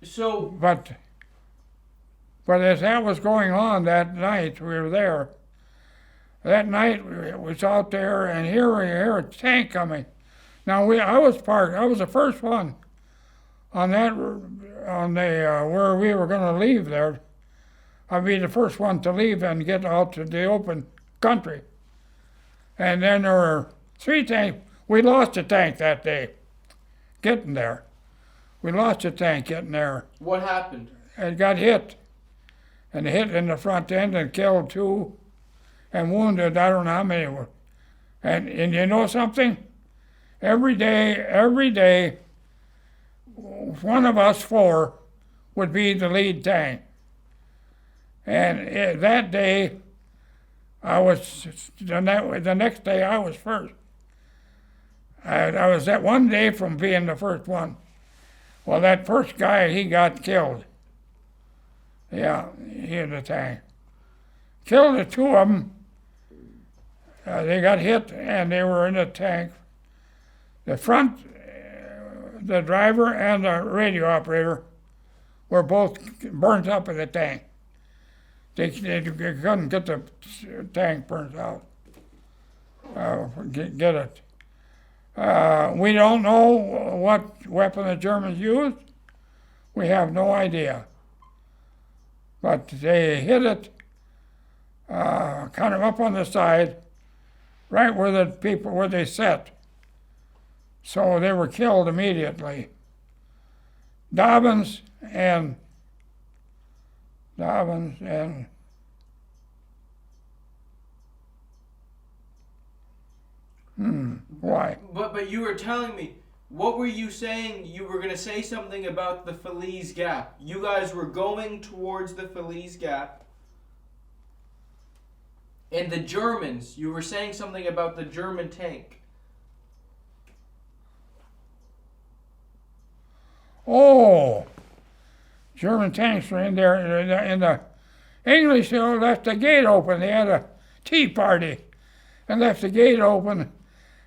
So,
But as that was going on that night, we were there. That night we was out there, and here we hear a tank coming. Now I was the first one on where we were going to leave there. I'd be the first one to leave and get out to the open country. And then there were 3 tanks. We lost a tank that day getting there. We lost a tank getting there.
what happened?
It got hit. And hit in the front end and killed 2 and wounded, I don't know how many were. And you know something? Every day, one of us 4 would be the lead tank. And that day, the next day I was first. I was that one day from being the first one. Well, that first guy, he got killed. Yeah, he had a tank. Killed the 2 of them. They got hit and they were in a tank. The front, the driver and the radio operator were both burnt up in the tank. They couldn't get the tank burnt out. Get it. We don't know what weapon the Germans used. We have no idea. But they hit it kind of up on the side, right where they sat. So they were killed immediately. Dobbins and why?
But you were telling me, what were you saying? You were going to say something about the Falaise Gap. You guys were going towards the Falaise Gap. And the Germans, you were saying something about the German tank.
Oh, German tanks were in there, and the English left the gate open. They had a tea party and left the gate open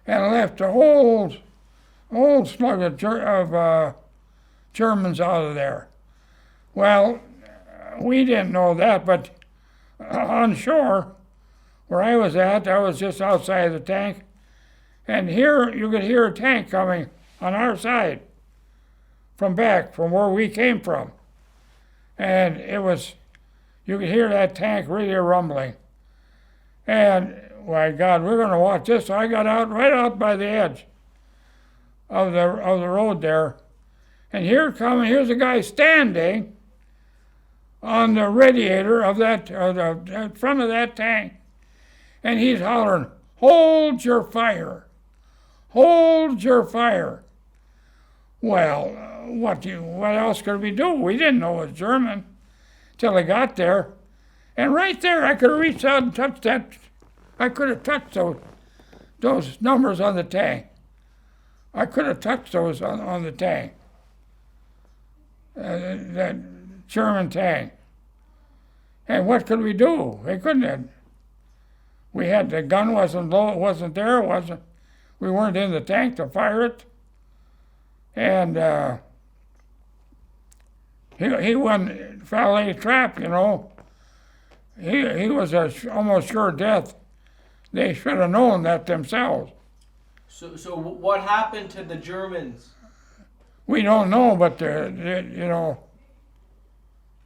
and left a whole slug of Germans out of there. Well, we didn't know that, but on shore, where I was at, I was just outside the tank, and here you could hear a tank coming on our side from where we came from. And you could hear that tank really rumbling. And, my God, we're going to watch this. So I got right out by the edge of the road there. And here's a guy standing on the radiator of the front of that tank. And he's hollering, "Hold your fire! Hold your fire!" Well, what else could we do? We didn't know it was German till I got there. And right there, I could have reached out and touched that. I could have touched those numbers on the tank. I could have touched those on the tank. That German tank. And what could we do? We couldn't have. The gun wasn't there, we weren't in the tank to fire it. And he won valet trap, you know. He was almost sure death. They should have known that themselves.
So what happened to the Germans?
We don't know, but you know.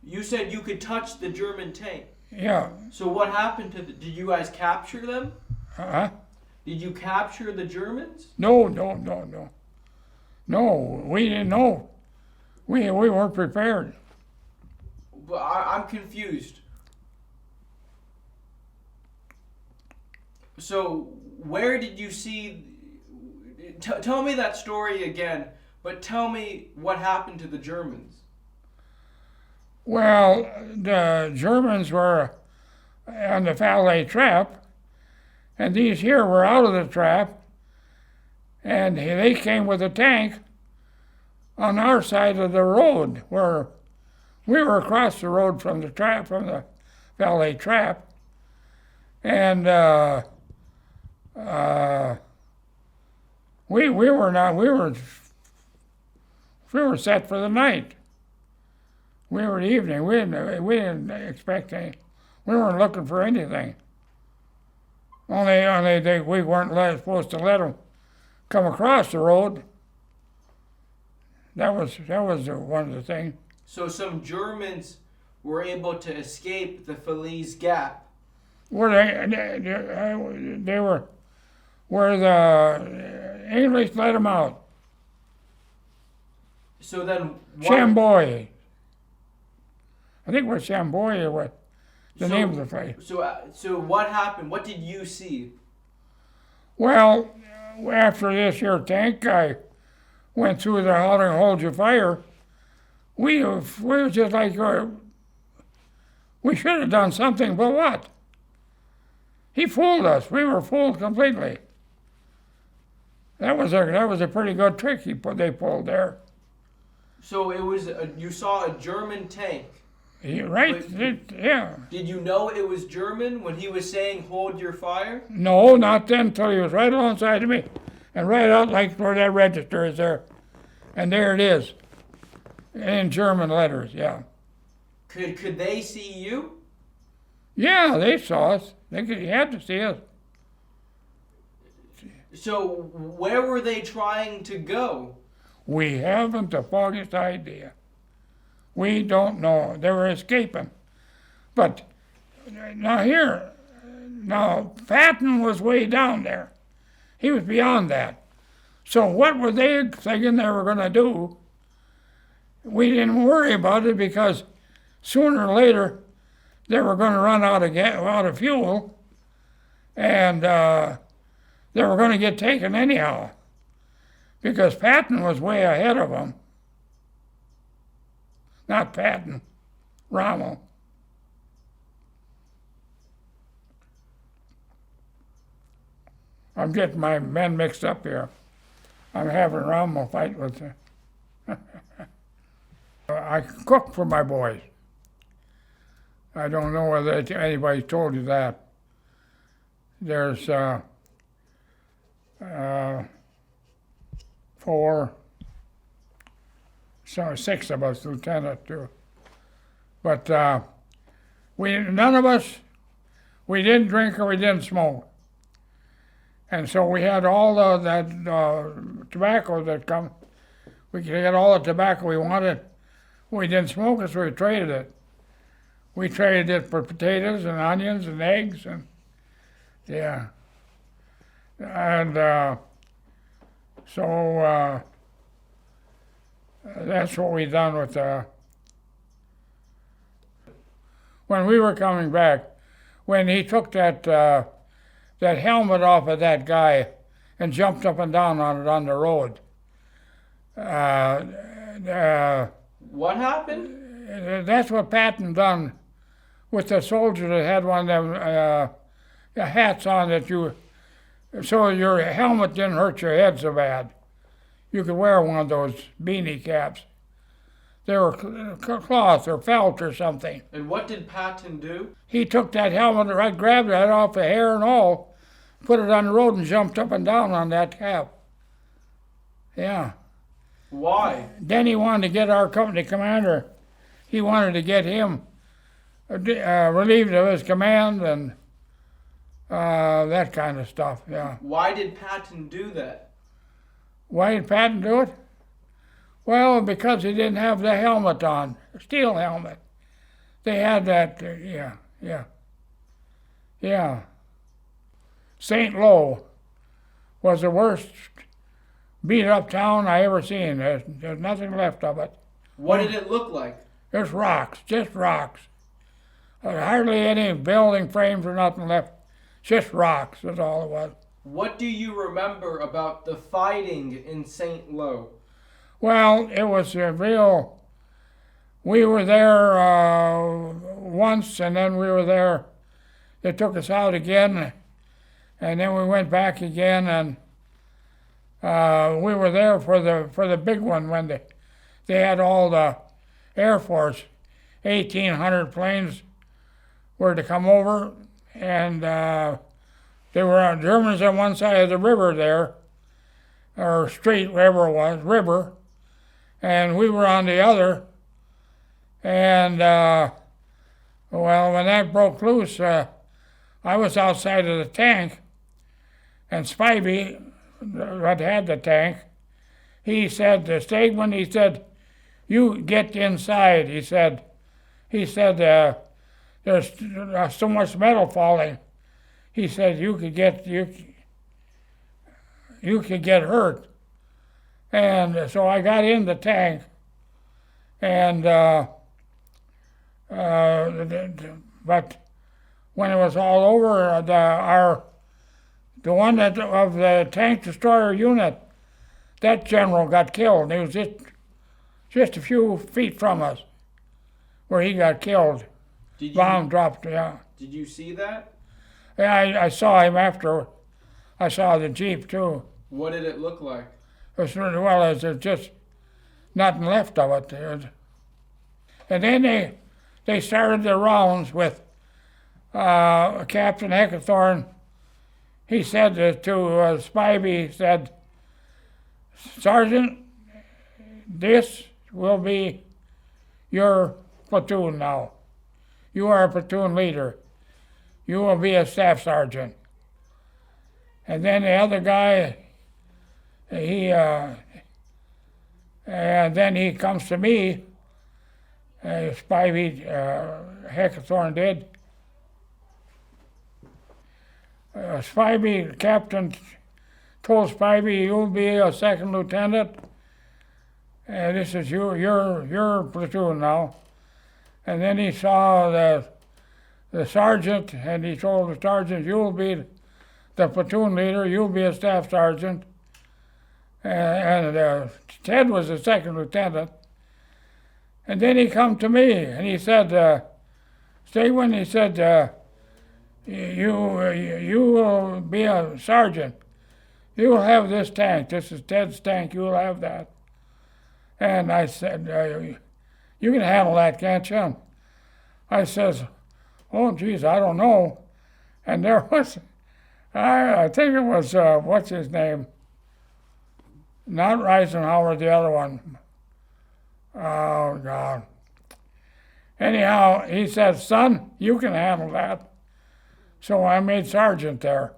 You said you could touch the German tank.
Yeah.
So what happened to did you guys capture them?
Huh?
Did you capture the Germans?
No, we didn't know. We weren't prepared.
But I'm confused. So where did you see? Tell me that story again, but tell me what happened to the Germans.
Well, the Germans were on the valet trap, and these here were out of the trap, and they came with a tank on our side of the road, where we were across the road from the valet trap, and we were set for the night. We were evening. We didn't expect any. We weren't looking for anything. Only we weren't supposed to let them come across the road. That was one of the things.
So some Germans were able to escape the Falaise Gap.
Where they were, where the English let them out.
So then,
Chamboy. I think it was Chamboy or what the name of the place.
So what happened? What did you see?
Well, after this here tank guy went through the hollering, "Hold your fire," we were just like, we should have done something, but what? He fooled us. We were fooled completely. That was a pretty good trick they pulled there.
So it was you saw a German tank.
Right? Yeah.
Did you know it was German when he was saying "hold your fire"?
No, not then. Until he was right alongside of me, and right out like where that register is there, and there it is, in German letters. Yeah.
Could they see you?
Yeah, they saw us. You had to see us.
So where were they trying to go?
We haven't the foggiest idea. We don't know. They were escaping. But now Patton was way down there. He was beyond that. So what were they thinking they were going to do? We didn't worry about it because sooner or later they were going to run out of fuel, and they were going to get taken anyhow because Patton was way ahead of them. Not Patton, Rommel. I'm getting my men mixed up here. I'm having Rommel fight with I cook for my boys. I don't know whether anybody told you that. There's six of us, lieutenant too. But none of us, we didn't drink or we didn't smoke. And so we had all that tobacco that come. We could get all the tobacco we wanted. We didn't smoke it, so we traded it. We traded it for potatoes and onions and eggs and yeah. And so that's what we done with when we were coming back, when he took that helmet off of that guy and jumped up and down on it on the road.
What happened?
That's what Patton done with the soldier that had one of them hats on that so your helmet didn't hurt your head so bad. You could wear one of those beanie caps. They were cloth or felt or something.
And what did Patton do?
He took that helmet, right, grabbed it off the hair and all, put it on the road and jumped up and down on that cap. Yeah.
Why?
Then he wanted to get our company commander. He wanted to get him relieved of his command and that kind of stuff, yeah.
Why did Patton do that?
Why did Patton do it? Well, because he didn't have the helmet on, steel helmet. They had that, yeah. St. Lo was the worst beat-up town I ever seen. There's nothing left of it.
What did it look like?
There's rocks, just rocks. Hardly any building frames or nothing left. Just rocks, that's all it was.
What do you remember about the fighting in St. Lo?
Well, it was we were there once, and then we were there, they took us out again, and then we went back again, and we were there for the big one when they had all the Air Force, 1,800 planes were to come over, and there were Germans on one side of the river there, or street, wherever it was, river, and we were on the other. And well, when that broke loose, I was outside of the tank, and Spivey, that had the tank, he said to Stegeman, he said, "You get inside," he said. There's so much metal falling. He said, you could get hurt. And so I got in the tank, and but when it was all over, the one of the tank destroyer unit, that general got killed. He was just a few feet from us, where he got killed. Bomb dropped. Yeah.
Did you see that?
Yeah, I saw him after. I saw the Jeep too.
What did it look like?
It was just nothing left of it. And then they started their rounds with Captain Heckathorn. He said to Spivey, he said, "Sergeant, this will be your platoon now. You are a platoon leader. You will be a staff sergeant." And then the other guy, and then he comes to me, Spivey, Heckathorn did. Spivey, Captain told Spivey, "You'll be a second lieutenant, and this is your platoon now." And then he saw the sergeant, and he told the sergeant, "You'll be the platoon leader, you'll be a staff sergeant." And Ted was the second lieutenant. And then he come to me, and he said, Stegeman, he said, you will be a sergeant. You will have this tank. This is Ted's tank. You will have that." And I said, You can handle that, can't you? I says, oh, geez, I don't know. And there was, I think it was, what's his name? Not Eisenhower, the other one. Oh, God. Anyhow, he said, son, you can handle that. So I made sergeant there.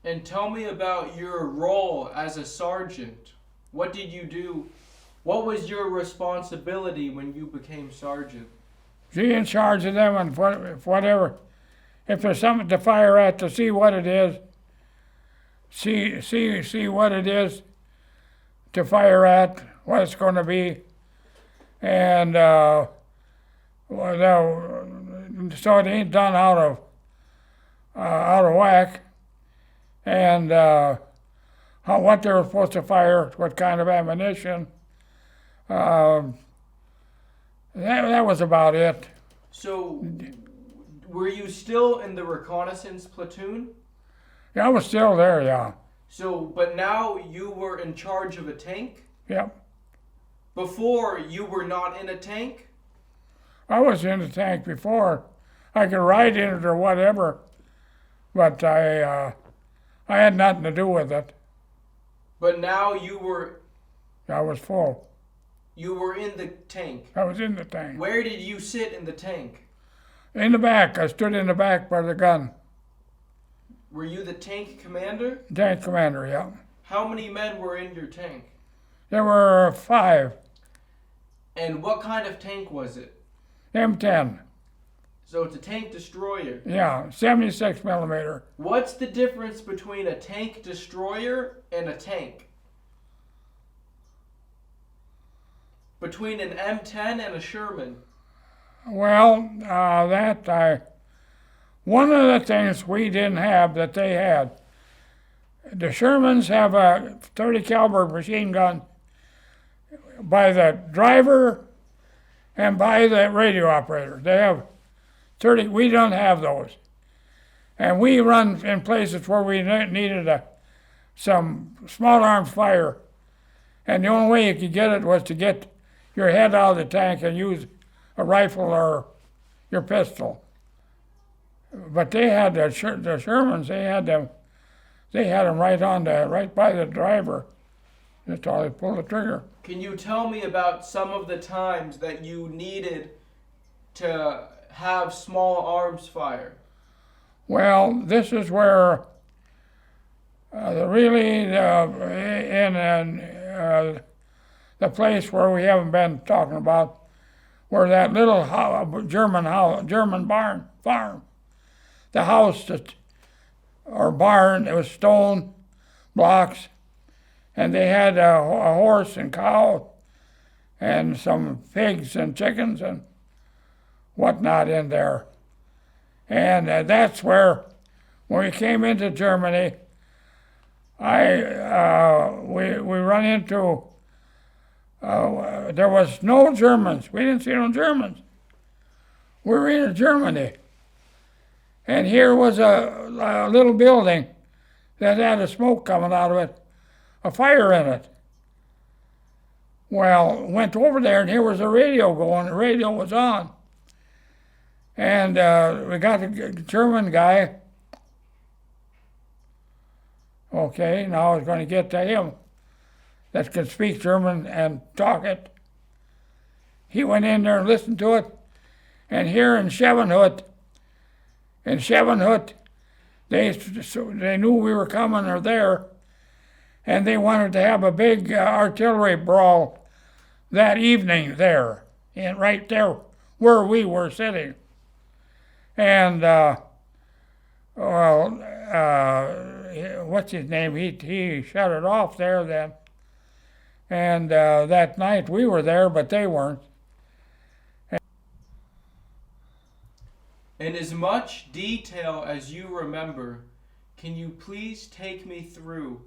And tell me about your role as a sergeant. What did you do? What was your responsibility when you became sergeant?
Be in charge of them and whatever. If there's something to fire at, to see what it is. See what it is to fire at, what it's going to be, and so it ain't done out of whack, and what they were supposed to fire, what kind of ammunition. That was about it.
So, were you still in the reconnaissance platoon?
Yeah, I was still there, yeah.
So, but now you were in charge of a tank?
Yep.
Before, you were not in a tank?
I was in the tank before. I could ride in it or whatever, but I had nothing to do with it.
But now
I was full.
you were in the tank.
I was in the tank.
Where did you sit in the tank?
In the back. I stood in the back by the gun.
Were you the tank commander?
Tank commander, yeah.
How many men were in your tank?
There were 5.
And what kind of tank was it?
M10.
So it's a tank destroyer.
Yeah, 76 millimeter.
What's the difference between a tank destroyer and a tank? Between an M10 and a Sherman?
Well, one of the things we didn't have that they had, the Shermans have a 30 caliber machine gun by the driver and by the radio operator. They have 30, we don't have those. And we run in places where we needed some small arms fire. And the only way you could get it was to get your head out of the tank and use a rifle or your pistol. But they had the Shermans, they had them right by the driver. That's all they pulled the trigger.
Can you tell me about some of the times that you needed to have small arms fire?
Well, this is where the place where we haven't been talking about, where that little German farm, the house or barn, it was stone blocks, and they had a horse and cow and some pigs and chickens and whatnot in there. And that's where, when we came into Germany, we run into, there was no Germans. We didn't see no Germans. We were in Germany. And here was a little building that had a smoke coming out of it, a fire in it. Well, went over there, and here was a radio going. The radio was on. And we got the German guy. Okay, now I was going to get to him that could speak German and talk it. He went in there and listened to it. And here in Schevenhut, they knew we were coming or there, and they wanted to have a big artillery brawl that evening there, and right there where we were sitting. And what's his name? He shut it off there then. And that night we were there, but they weren't.
In as much detail as you remember, can you please take me through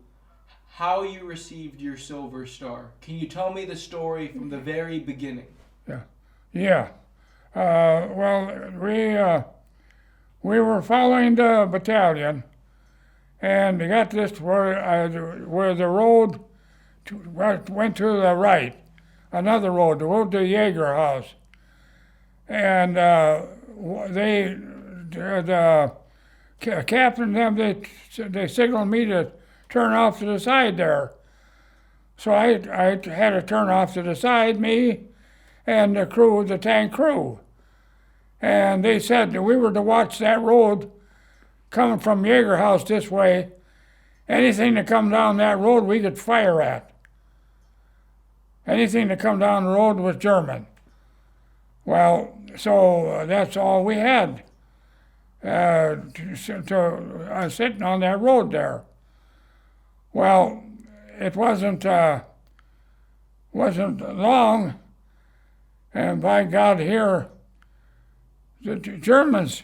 how you received your Silver Star? Can you tell me the story from the very beginning?
Yeah. Well, we were following the battalion, and we got this where the road went to the right, another road, the road to Jaeger House. and the captain and them, they signaled me to turn off to the side there. So I had to turn off to the side, me and the crew, the tank crew. And they said that we were to watch that road coming from Jaeger House this way. Anything that come down that road, we could fire at. Anything that come down the road was German. Well, so that's all we had sitting on that road there. Well, it wasn't long, and by God, here the Germans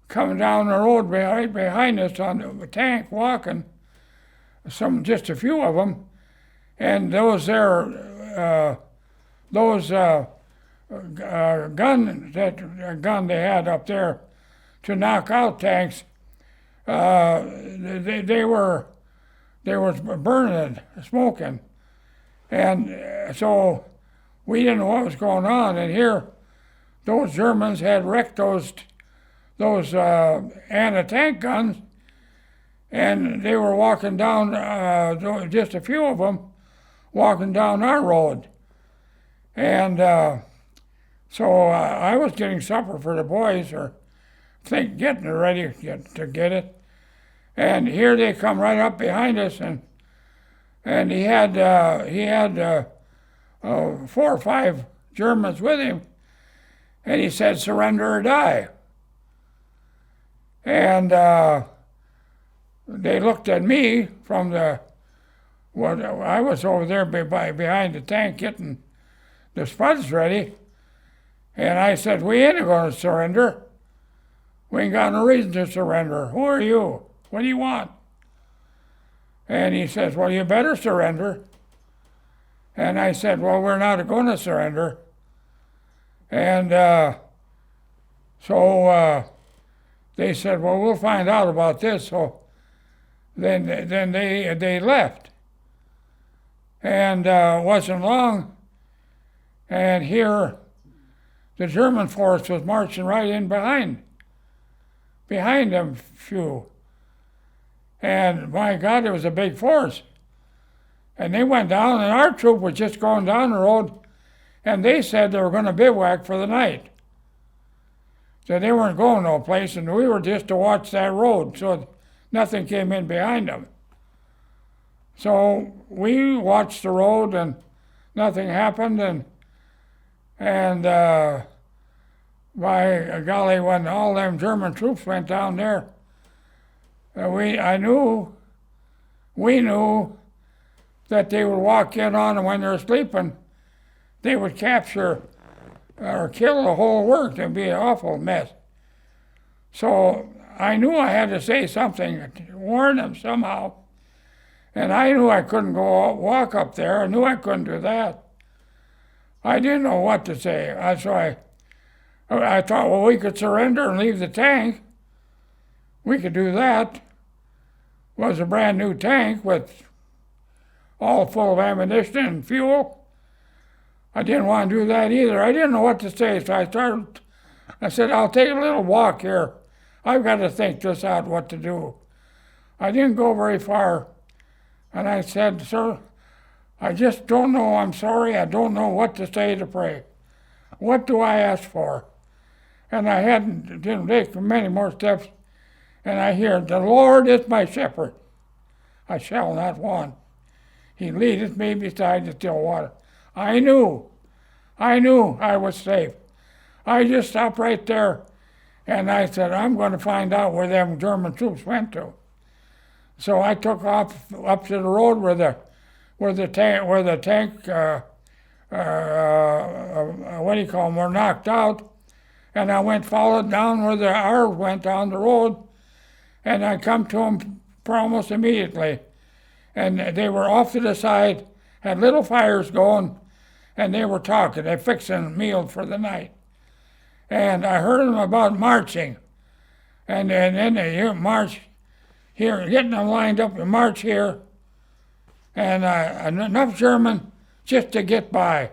coming down the road right behind us on the tank walking, just a few of them, and those gun they had up there to knock out tanks, they were burning, smoking, and so we didn't know what was going on. And here, those Germans had wrecked those anti-tank guns, and they were walking down, just a few of them, walking down our road. And so I was getting supper for the boys, or getting it ready to get it. And here they come right up behind us, and he had 4 or 5 Germans with him, and he said, "Surrender or die." And they looked at me from I was over there behind the tank getting the spuds ready, and I said, "We ain't going to surrender. We ain't got no reason to surrender. Who are you? What do you want?" And he says, "Well, you better surrender." And I said, "Well, we're not going to surrender." And so they said, "Well, we'll find out about this." So then they left. And wasn't long, and here the German force was marching right in behind them few. And my God, it was a big force. And they went down, and our troop was just going down the road, and they said they were going to bivouac for the night. So they weren't going no place, and we were just to watch that road, so nothing came in behind them. So we watched the road, and nothing happened, and by golly, when all them German troops went down there, we knew that they would walk in on them when they're sleeping. They would capture or kill the whole work. It'd be an awful mess. So I knew I had to say something to warn them somehow. And I knew I couldn't walk up there. I knew I couldn't do that. I didn't know what to say. So I thought, well, we could surrender and leave the tank. We could do that. It was a brand new tank with all full of ammunition and fuel. I didn't want to do that either. I didn't know what to say, so I said, "I'll take a little walk here. I've got to think this out, what to do." I didn't go very far, and I said, "Sir, I just don't know. I'm sorry. I don't know what to say to pray. What do I ask for?" And I didn't take many more steps, and I hear, "The Lord is my shepherd. I shall not want. He leadeth me beside the still water." I knew I was safe. I just stopped right there, and I said, "I'm going to find out where them German troops went to." So I took off up to the road where the tank what do you call them, were knocked out, and I followed down where the ours went down the road, and I come to them almost immediately, and they were off to the side, had little fires going, and they were talking. They fixing a meal for the night, and I heard them about marching, and then they march here, getting them lined up and march here, and enough German just to get by.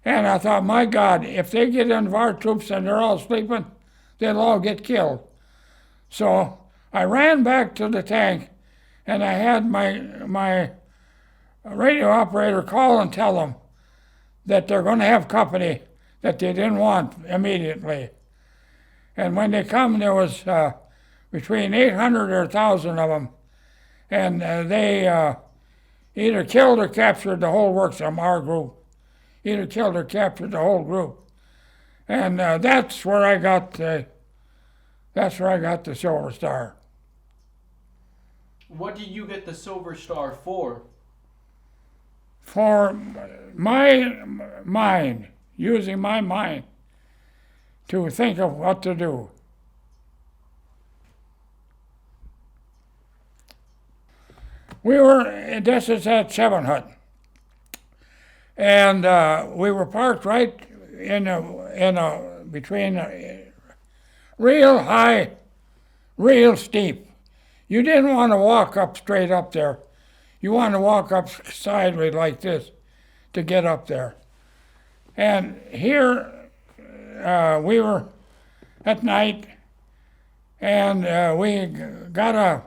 And I thought, my God, if they get into our troops and they're all sleeping, they'll all get killed. So I ran back to the tank, and I had my radio operator call and tell them that they're going to have company that they didn't want immediately. And when they come, there was between 800 or 1,000 of them, and they either killed or captured the whole works from our group. Either killed or captured the whole group. And that's where I got the Silver Star.
What did you get the Silver Star for?
For my mind, using my mind to think of what to do. This is at Seven Hut. And we were parked right between real high, real steep. You didn't want to walk up straight up there. You wanted to walk up sideways like this to get up there. And here we were at night, and we got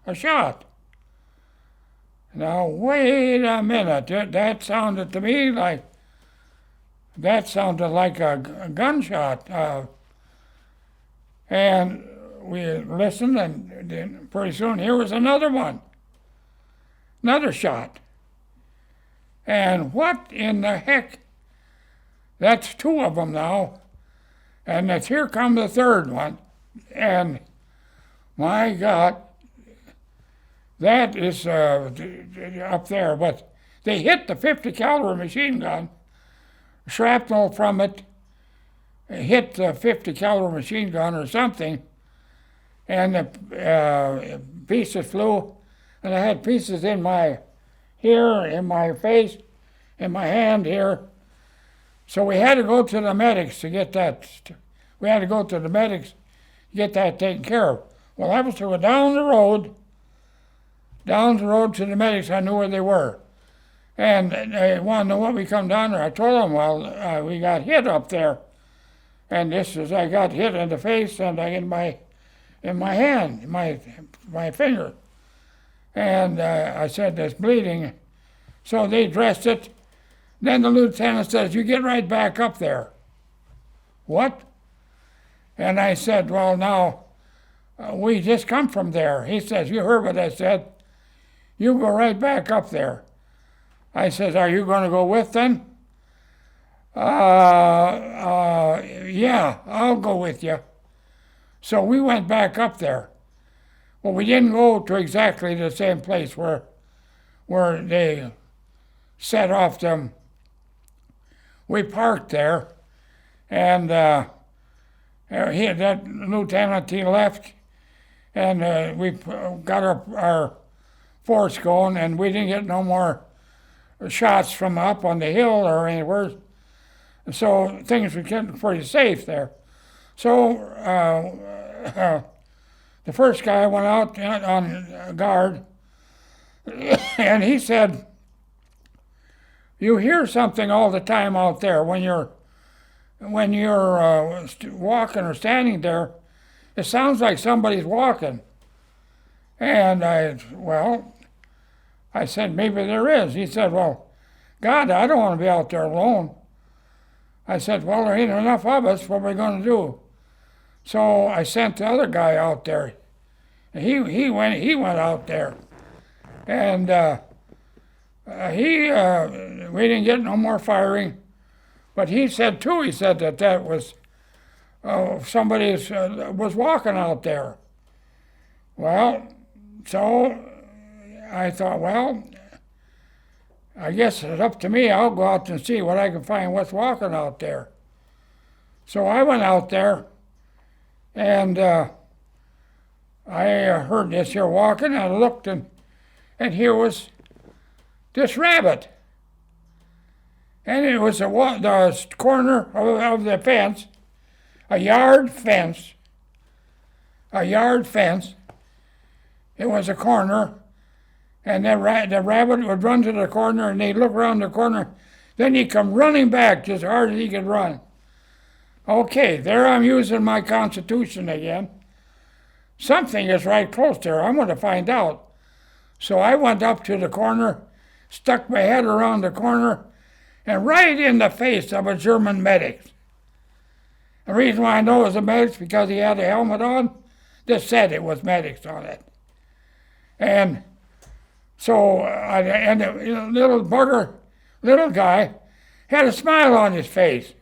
a shot. Now, wait a minute. That sounded to me like a gunshot. And we listened, and then pretty soon here was another one. Another shot. And what in the heck? That's two of them now. And here come the third one. And my God, that is up there. But they hit the 50 caliber machine gun. Shrapnel from it hit the 50 caliber machine gun or something. And the pieces flew. And I had pieces in my face, in my hand here. So we had to go to the medics to get that. We had to go to the medics to get that taken care of. Well, I was to go down the road to the medics. I knew where they were. And they wanted to know what we come down there. I told them, well, we got hit up there. And I got hit in the face and in my hand, my finger. And I said, it's bleeding. So they dressed it. Then the lieutenant says, you get right back up there. What? And I said, well, now, we just come from there. He says, you heard what I said. You go right back up there. I says, are you going to go with them? Yeah, I'll go with you. So we went back up there. Well, we didn't go to exactly the same place where they set off them. We parked there, and that lieutenant, he left, and we got our force going, and we didn't get no more shots from up on the hill or anywhere. So things were getting pretty safe there. So the first guy went out on guard, and he said, you hear something all the time out there when you're walking or standing there. It sounds like somebody's walking. And I said, maybe there is. He said, well, God, I don't want to be out there alone. I said, well, there ain't enough of us. What are we going to do? So I sent the other guy out there. He went out there, and we didn't get no more firing. But he said too. He said that was somebody was walking out there. Well, so I thought, well, I guess it's up to me. I'll go out and see what I can find. What's walking out there? So I went out there, and I heard this here walking. I looked, and here was this rabbit. And it was the corner of the fence, a yard fence. It was a corner, and the rabbit would run to the corner, and they'd look around the corner. Then he come running back just as hard as he could run. Okay, there I'm using my Constitution again. Something is right close there. I'm going to find out. So I went up to the corner, stuck my head around the corner, and right in the face of a German medic. The reason why I know it was a medic is because he had a helmet on that said it was medics on it. And so, the little bugger, little guy, had a smile on his face.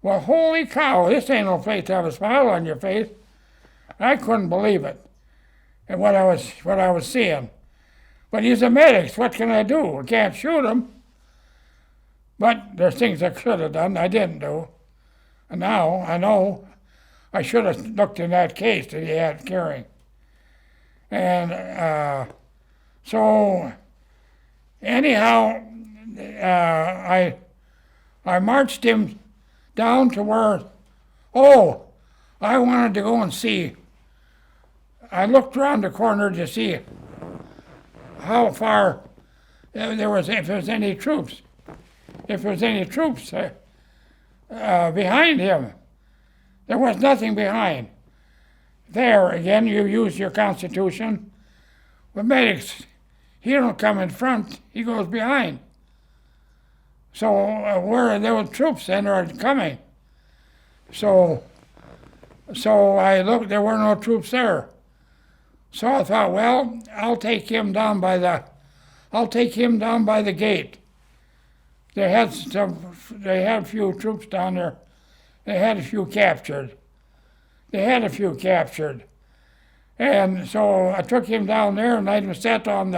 Well, holy cow, this ain't no place to have a smile on your face. I couldn't believe it, and what I was seeing. But he's a medic. So what can I do? I can't shoot him. But there's things I should have done I didn't do. And now I know I should have looked in that case that he had carrying. And so anyhow, I marched him down to where, I wanted to go and see. I looked around the corner to see how far there was, if there was any troops. If there was any troops behind him. There was nothing behind. There, again, you use your Constitution. With medics, he don't come in front, he goes behind. So where there were troops then are coming. So I looked, there were no troops there. So I thought, well, I'll take him down by the gate. They had a few troops down there. They had a few captured. And so I took him down there and I sat on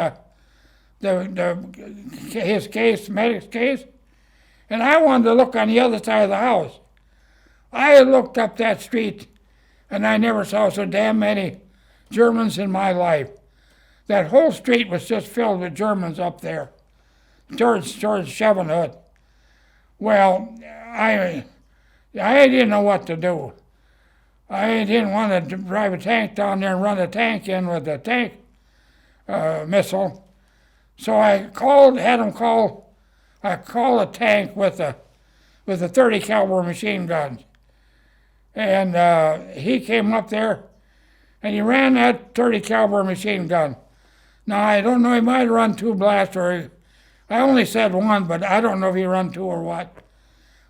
his case, medic's case, and I wanted to look on the other side of the house. I looked up that street and I never saw so damn many Germans in my life. That whole street was just filled with Germans up there, towards Chevenhood. Well, I didn't know what to do. I didn't want to drive a tank down there and run a tank in with a tank missile. So I called a tank with a 30 caliber machine gun. And he came up there and he ran that 30 caliber machine gun. Now I don't know, he might have run 2 blasts I only said 1, but I don't know if he run 2 or what.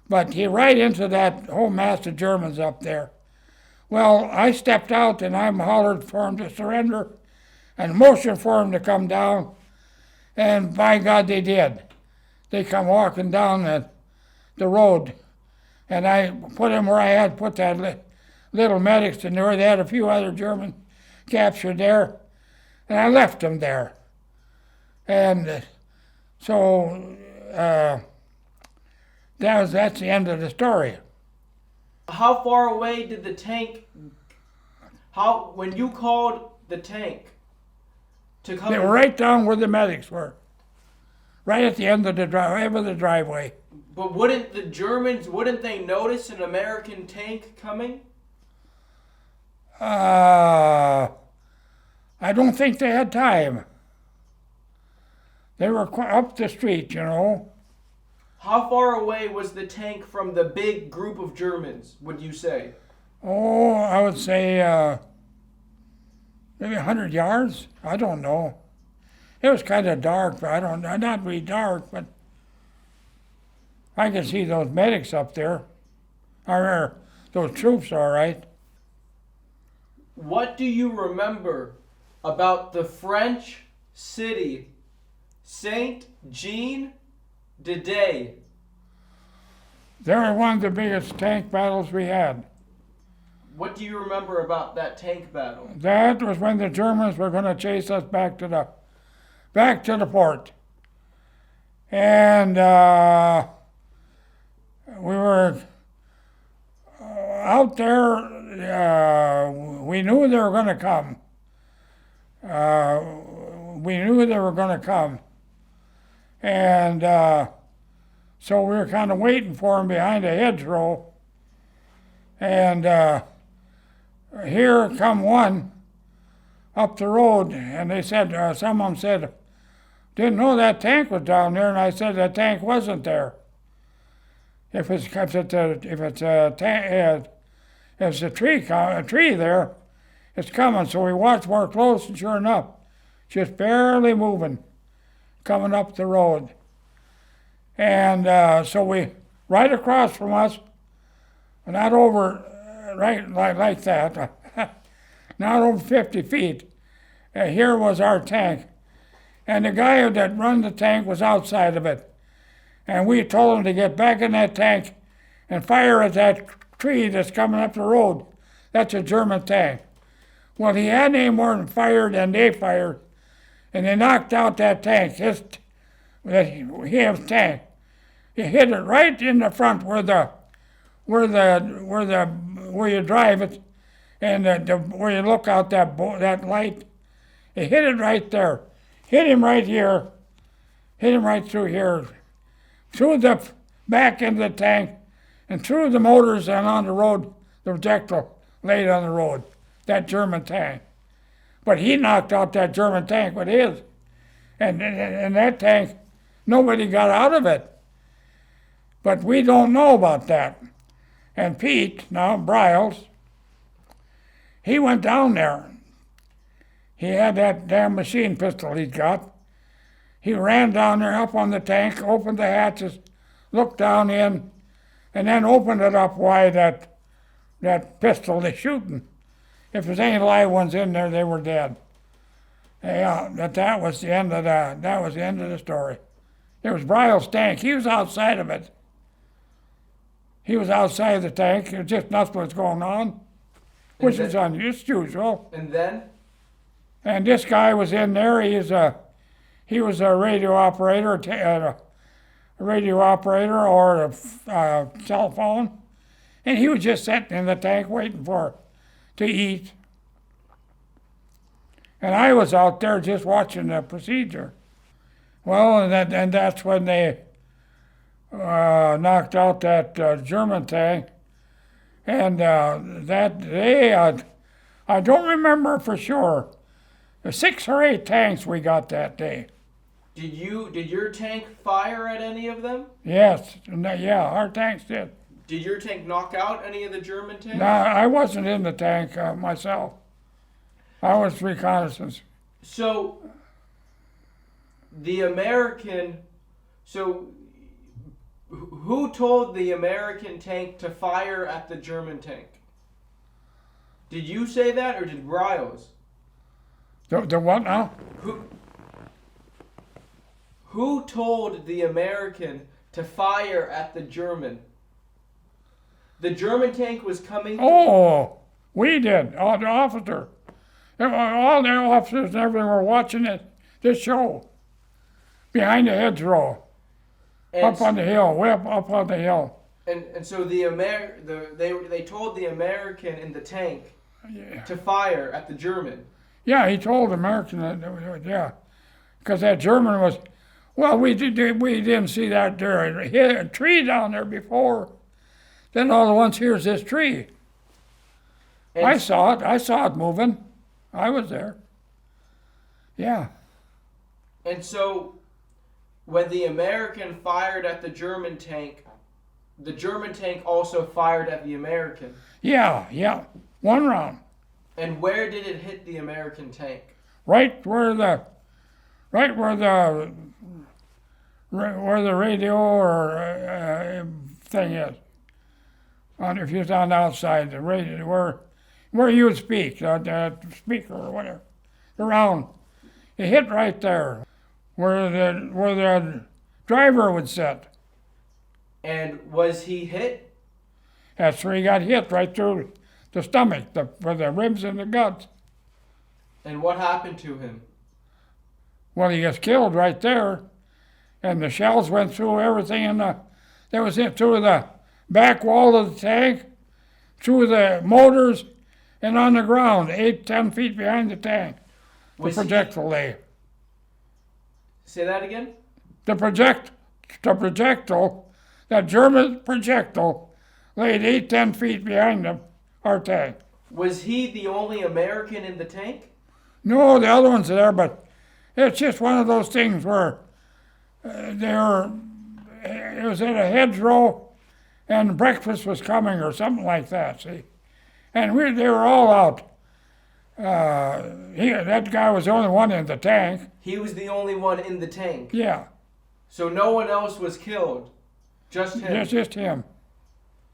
But he right into that whole mass of Germans up there. Well, I stepped out and I hollered for him to surrender and motioned for him to come down. And by God, they did. They come walking down the road. And I put him where I had put that little medics in there. They had a few other Germans captured there. And I left them there. And so that's the end of the story.
How far away did the tank, when you called the tank to come?
They were right down where the medics were. Right at the end of the driveway.
But wouldn't the Germans, wouldn't they notice an American tank coming?
I don't think they had time. They were up the street, you know.
How far away was the tank from the big group of Germans, would you say?
Oh, I would say maybe 100 yards. I don't know. It was kind of dark, but not really dark, but I could see those medics up there. Or those troops, all right.
What do you remember about the French city Saint-Jean-de-Day?
They were one of the biggest tank battles we had.
What do you remember about that tank battle?
That was when the Germans were going to chase us back to the port. And we were out there. We knew they were going to come. And so we were kind of waiting for them behind a hedgerow. And here come one up the road, and they said, some of them said, Didn't know that tank was down there, and I said that tank wasn't there. If it's a tree there, it's coming. So we watched more close, and sure enough, just barely moving, coming up the road. And so we, right across from us, not over, right like that, not over 50 feet, here was our tank. And the guy that run the tank was outside of it. And we told him to get back in that tank and fire at that tree that's coming up the road. That's a German tank. Well, he hadn't any more than fired than they fired, and they knocked out that tank, his tank. He hit it right in the front where you drive it, and where you look out that light. He hit it right there. Hit him right here. Hit him right through here. Through the back into the tank, and through the motors and on the road, the projectile laid on the road, that German tank. But he knocked out that German tank with his. And that tank, nobody got out of it. But we don't know about that. And Pete, now Briles, he went down there. He had that damn machine pistol he'd got. He ran down there up on the tank, opened the hatches, looked down in, and then opened it up wide, that pistol they're shooting. If there's any live ones in there, they were dead. Yeah, that was the end of that was the end of the story. There was Briles' tank. He was outside of it. He was outside the tank. It was just nothing was going on, which is unusual.
And then?
And this guy was in there. He was a radio operator, or a cell phone, and he was just sitting in the tank waiting to eat. And I was out there just watching the procedure. Well, and that's when they knocked out that German tank, and I don't remember for sure. The 6 or 8 tanks we got that day.
Did your tank fire at any of them?
Yes, yeah, our tanks did.
Did your tank knock out any of the German tanks?
No, I wasn't in the tank myself. I was reconnaissance.
So, who told the American tank to fire at the German tank? Did you say that, or did Briles?
The what now?
Who told the American to fire at the German? The German tank was coming.
Oh, we did. All the officer. All the officers and everything were watching this show. Behind the hedgerow. Up on the hill, way up on the hill.
And so they told the American in the tank to fire at the German.
Yeah, he told the American that, yeah. Because that German was, well, we didn't see that there. He had a tree down there before. Then all at once, here's this tree. And I saw it moving. I was there. Yeah.
And so, when the American fired at the German tank also fired at the American.
Yeah. One round.
And where did it hit the American tank?
Right where the radio or thing is. If you're on the outside, the radio where you would speak, the speaker or whatever, around, it hit right there, where the driver would sit.
And was he hit?
That's where he got hit, right through the stomach, for the ribs and the guts.
And what happened to him?
Well, he gets killed right there, and the shells went through everything through the back wall of the tank, through the motors, and on the ground, 8-10 feet behind the tank. The projectile lay.
Say that again?
The projectile, that German projectile, laid 8-10 feet behind our tank.
Was he the only American in the tank?
No, the other one's there, but it's just one of those things where it was in a hedgerow and breakfast was coming or something like that, see? And they were all out. That guy was the only one in the tank.
He was the only one in the tank.
Yeah,
So no one else was killed. Just him.
just him.